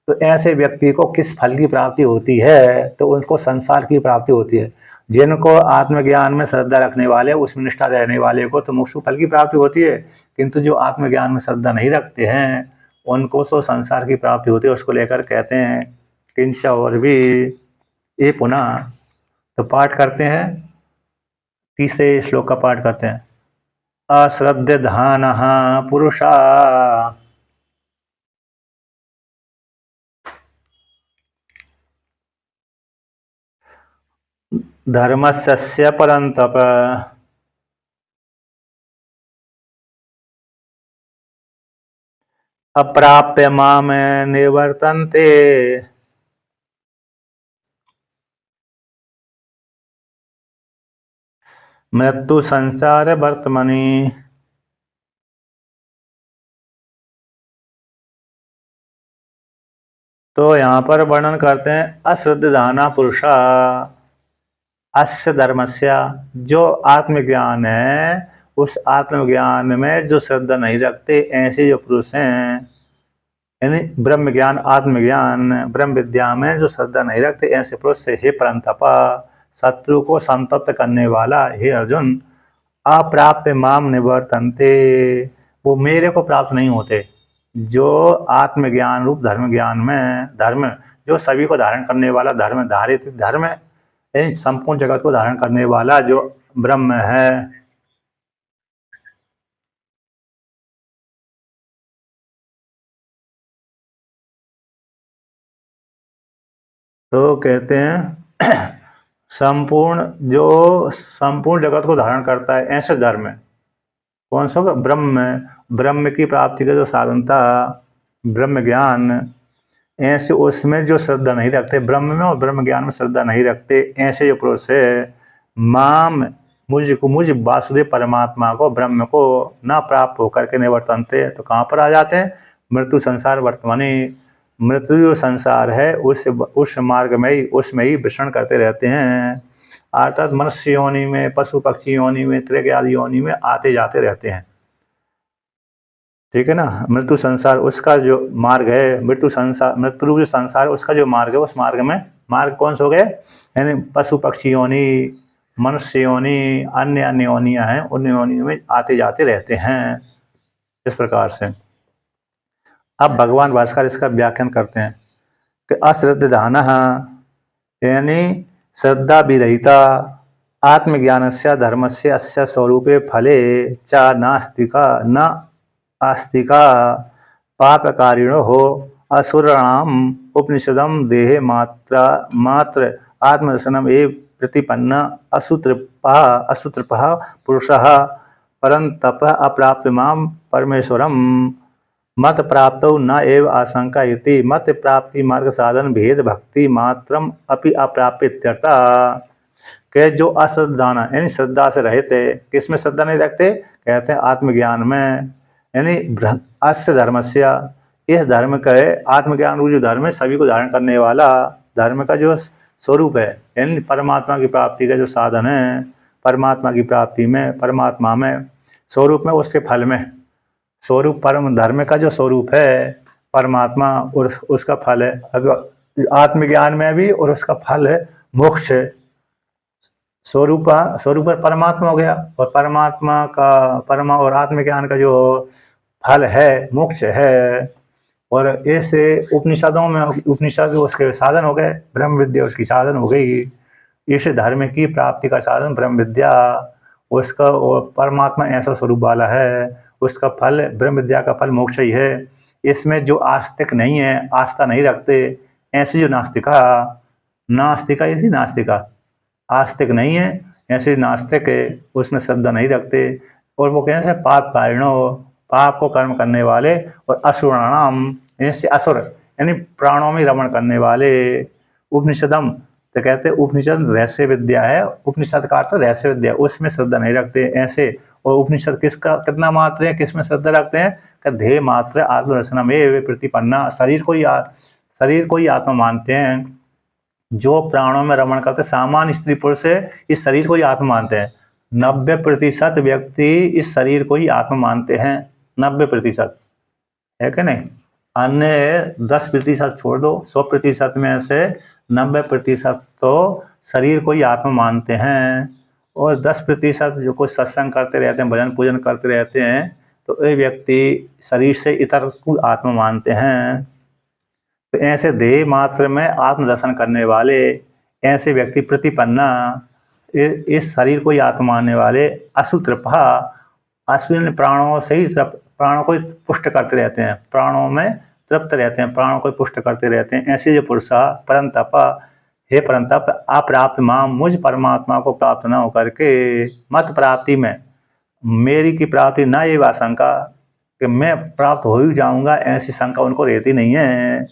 तो ऐसे व्यक्ति को किस फल की प्राप्ति होती है, तो उनको संसार की प्राप्ति होती है। जिनको आत्मज्ञान में श्रद्धा रखने वाले, उसमें निष्ठा रहने वाले को तो मोक्ष फल की प्राप्ति होती है, किंतु जो आत्मज्ञान में श्रद्धा नहीं रखते हैं उनको तो संसार की प्राप्ति होती है। उसको लेकर कहते हैं किंच, और भी ये पुनः, तो पाठ करते हैं, तीसरे श्लोक का पाठ करते हैं। अश्रद्धधानः पुरुषा धर्मस्य परन्तप, अप्राप्य माम निवर्तन्ते, मृत्यु संसार वर्तमनि। तो यहाँ पर वर्णन करते हैं अश्रद्धाना पुरुषा, अस्य धर्मस्य, जो आत्मज्ञान है उस आत्मज्ञान में जो श्रद्धा नहीं रखते ऐसे जो पुरुष हैं, यानी ब्रह्म ज्ञान आत्मज्ञान ब्रह्म विद्या में जो श्रद्धा नहीं रखते ऐसे पुरुष से हे परंतपा, शत्रु को संतप्त करने वाला हे अर्जुन, अप्राप्य माम निवर्तन्ते, वो मेरे को प्राप्त नहीं होते। जो आत्मज्ञान रूप धर्म ज्ञान में धर्म जो सभी को धारण करने वाला धर्म धारित धर्म यानी संपूर्ण जगत को धारण करने वाला जो ब्रह्म है, तो कहते हैं संपूर्ण जगत को धारण करता है ऐसे धर्म। कौन सा? ब्रह्म। ब्रह्म की प्राप्ति का जो साधन था ब्रह्म ज्ञान, ऐसे उसमें जो श्रद्धा नहीं रखते, ब्रह्म में और ब्रह्म ज्ञान में श्रद्धा नहीं रखते ऐसे जो पुरुष है, माम मुझ वासुदेव परमात्मा को ब्रह्म को न प्राप्त होकर के निवर्तनते, तो कहाँ पर आ जाते हैं? मृत्यु संसार वर्तमानी, मृत्यु जो संसार है उस मार्ग में ही उसमें ही विचरण करते रहते हैं। अर्थात मनुष्य योनि में, पशु पक्षी योनि में, त्रिक आदि योनि में आते जाते रहते हैं। ठीक है ना। मृत्यु संसार उसका जो मार्ग है, मृत्यु रूप जो संसार उसका जो मार्ग है, उस मार्ग में मार्ग कौन से हो गए? यानी पशु पक्षी योनि, मनुष्य योनि, अन्य अन्य योनियाँ हैं, उन योनियों में आते जाते रहते हैं। इस प्रकार से अब भगवान भास्कर इसका व्याख्यान करते हैं कि अश्रद्धानः, यानी श्रद्धा विरहिता, आत्मज्ञानस्य धर्मस्य अस्य स्वरूपे फले च नास्तिका न आस्तिका पापकारिणो असुराणाम उपनिषदम देहे मात्र आत्मदर्शनम एव प्रतिपन्न असुतृपः पुरुषः परन्तप अप्राप्य माम परमेश्वरम मत प्राप्तौ न एव आशंका इति मत प्राप्ति मार्ग साधन भेद भक्ति मात्रम अपि अप्राप्यत्यर्थ। के जो अश्रद्धाना यानी श्रद्धा से रहित है, किसमें श्रद्धा नहीं रखते? कहते हैं आत्मज्ञान में, यानी अस्य धर्मस्य, इस धर्म का आत्मज्ञान रूप जो धर्म है सभी को धारण करने वाला धर्म का जो स्वरूप है, यानी परमात्मा की प्राप्ति का जो साधन है, परमात्मा की प्राप्ति में, परमात्मा में, स्वरूप में, उसके फल में, स्वरूप परम धर्म का जो स्वरूप है परमात्मा और उसका फल है अब आत्मज्ञान में भी, और उसका फल है मोक्ष। स्वरूप परमात्मा हो गया, और परमात्मा का परमा और आत्मज्ञान का जो फल है मोक्ष है। और ऐसे उपनिषदों में, उपनिषद उसके साधन हो गए, ब्रह्म विद्या उसकी साधन हो गई। इस धर्म की प्राप्ति का साधन ब्रह्म विद्या, उसका और परमात्मा ऐसा स्वरूप वाला है, उसका फल ब्रह्म विद्या का फल मोक्ष ही है। इसमें जो आस्तिक नहीं है, आस्था नहीं रखते, ऐसी जो नास्तिका आस्तिक नहीं है, ऐसे नास्तिक है, उसमें श्रद्धा नहीं रखते, और वो कहते हैं पाप कारिणो, पाप को कर्म करने वाले, और असुराणाम ऐसे असुर यानी प्राणों में रमण करने वाले। उपनिषदम तो कहते हैं उपनिषद रहस्य विद्या है, उपनिषद का अर्थ रहस्य विद्या, उसमें श्रद्धा नहीं रखते ऐसे। और उपनिषद किसका कितना मात्र है, किसमें श्रद्धा रखते हैं? कि ध्येय मात्र आत्मदर्शन में प्रतिपन्ना, शरीर को ही आत्मा मानते हैं। जो प्राणों में रमण करते सामान्य स्त्री पुरुष इस शरीर को ही आत्मा मानते हैं। 90% व्यक्ति इस शरीर को ही आत्मा मानते हैं, 90% है कि नहीं। अन्य 10% छोड़ दो, 100% में से 90% तो शरीर को ही आत्मा मानते हैं, और 10% जो कुछ सत्संग करते रहते हैं, भजन पूजन करते रहते हैं, तो ये व्यक्ति शरीर से इतर को आत्मा मानते हैं। तो ऐसे देह मात्र में आत्मदर्शन करने वाले ऐसे व्यक्ति प्रतिपन्ना, इस शरीर को ही आत्मा मानने वाले, असुतृपा, अश्विन प्राणों से ही प्राणों को पुष्ट करते रहते हैं, प्राणों में तृप्त रहते हैं, प्राणों को पुष्ट करते रहते हैं, ऐसे जो पुरुष परंतप, हे परंतप अप्राप्त माम, मुझ परमात्मा को प्राप्त न होकर के मत प्राप्ति में, मेरी की प्राप्ति न ये आशंका कि मैं प्राप्त हो ही जाऊंगा, ऐसी शंका उनको रहती नहीं है।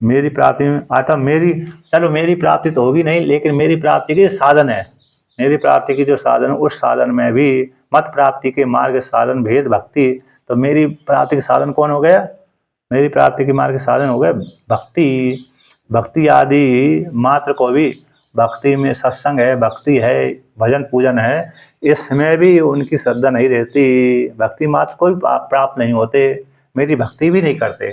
मेरी प्राप्ति में अर्थात मेरी प्राप्ति तो होगी नहीं, लेकिन मेरी प्राप्ति की साधन है, मेरी प्राप्ति की जो साधन है उस साधन में भी मत प्राप्ति के मार्ग साधन भेद भक्ति, तो मेरी प्राप्ति के साधन कौन हो गया? मेरी प्राप्ति के मार्ग के साधन हो गए भक्ति। भक्ति आदि मात्र को भी भक्ति में सत्संग है, भक्ति है, भजन पूजन है, इसमें भी उनकी श्रद्धा नहीं रहती। भक्ति मात्र को भी प्राप्त नहीं होते, मेरी भक्ति भी नहीं करते।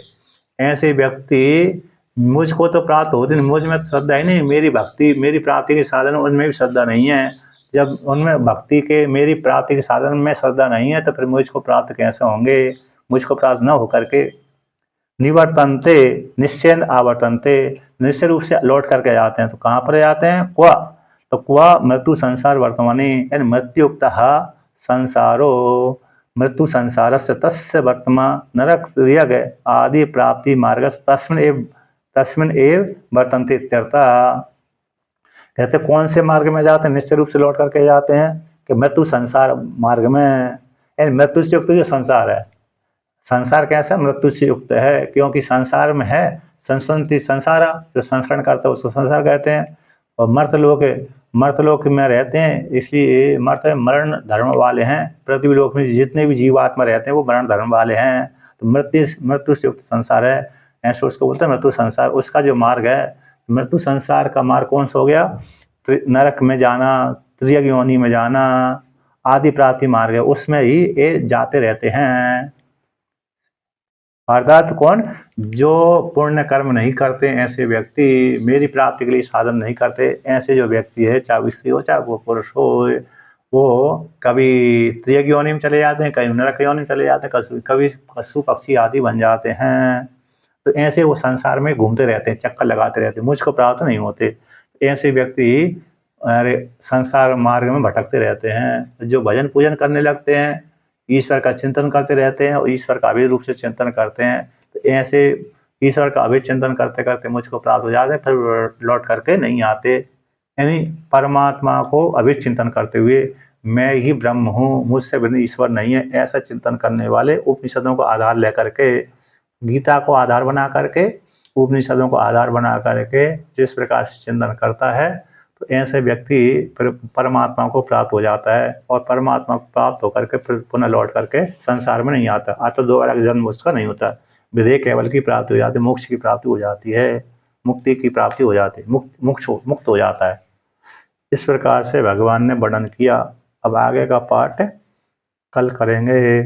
ऐसे व्यक्ति मुझको तो प्राप्त होती नहीं, मुझ में तो श्रद्धा ही नहीं, मेरी भक्ति मेरी प्राप्ति के साधन उनमें भी श्रद्धा नहीं है। जब उनमें भक्ति के मेरी प्राप्ति के साधन में श्रद्धा नहीं है तो फिर मुझको प्राप्त कैसे होंगे? मुझको प्राप्त न होकर के निवर्तनते निश्चय आवर्तनते, निश्चय रूप से लौट करके जाते हैं। तो कहाँ पर जाते हैं? क्वा, तो क्वा मृत्यु संसार वर्तमानी, यानी मृत्युक्त संसारो मृत्यु संसार से तस्य वर्तमान नरक यज्ञ आदि प्राप्ति मार्ग तस्मिन एव वर्तन्ते इत्यर्था। कहते कौन से मार्ग में जाते हैं? निश्चय रूप से लौट करके जाते हैं कि मृत्यु संसार मार्ग में, यानी मृत्यु से युक्त जो संसार है। संसार कैसा? मृत्यु से युक्त है, क्योंकि संसार में है संसंति संसारा, जो संसरण करता है उसको संसार कहते हैं। और मर्तलोक में रहते हैं, इसलिए मरण धर्म वाले हैं। पृथ्वी लोक में जितने भी जीवात्मा रहते हैं वो मरण धर्म वाले हैं। तो मृत्यु से युक्त संसार है, ऐसे उसको बोलते हैं मृत्यु संसार। उसका जो मार्ग है, मृत्यु संसार का मार्ग कौन सा हो गया? नरक में जाना, त्रियग योनि में जाना, आदि प्राप्ति मार्ग है, उसमें ही ये जाते रहते हैं। अर्थात कौन? जो पुण्य कर्म नहीं करते, ऐसे व्यक्ति मेरी प्राप्ति के लिए साधन नहीं करते, ऐसे जो व्यक्ति है, चाहे स्त्री हो चाहे वो पुरुष हो, वो कभी त्रियग योनि में चले जाते हैं, कभी नरक योनि में चले जाते हैं, कभी पशु पक्षी आदि बन जाते हैं। तो ऐसे वो संसार में घूमते रहते हैं, चक्कर लगाते रहते हैं, मुझको प्राप्त नहीं होते। ऐसे व्यक्ति अरे संसार मार्ग में भटकते रहते हैं। जो भजन पूजन करने लगते हैं, ईश्वर का चिंतन करते रहते हैं और ईश्वर का अभी रूप से चिंतन करते हैं, तो ऐसे ईश्वर का अभी चिंतन करते करते मुझको प्राप्त हो जाते हैं, फिर लौट करके नहीं आते। यानी परमात्मा को अभी चिंतन करते हुए मैं ही ब्रह्म हूँ, मुझसे भिन्न ईश्वर नहीं है, ऐसा चिंतन करने वाले उपनिषदों को आधार लेकर के, गीता को आधार बना करके, उपनिषदों को आधार बना करके जिस प्रकार से चिंतन करता है, तो ऐसे व्यक्ति परमात्मा को प्राप्त हो जाता है। और परमात्मा को प्राप्त होकर के फिर पुनः लौट करके संसार में नहीं आता, तो दोबारा जन्म उसका नहीं होता। विधेय केवल की प्राप्ति हो जाती है, मोक्ष की प्राप्ति हो जाती है, मुक्ति की प्राप्ति हो जाती है, मुक्त हो जाता है। इस प्रकार से भगवान ने वर्णन किया। अब आगे का पाठ कल करेंगे।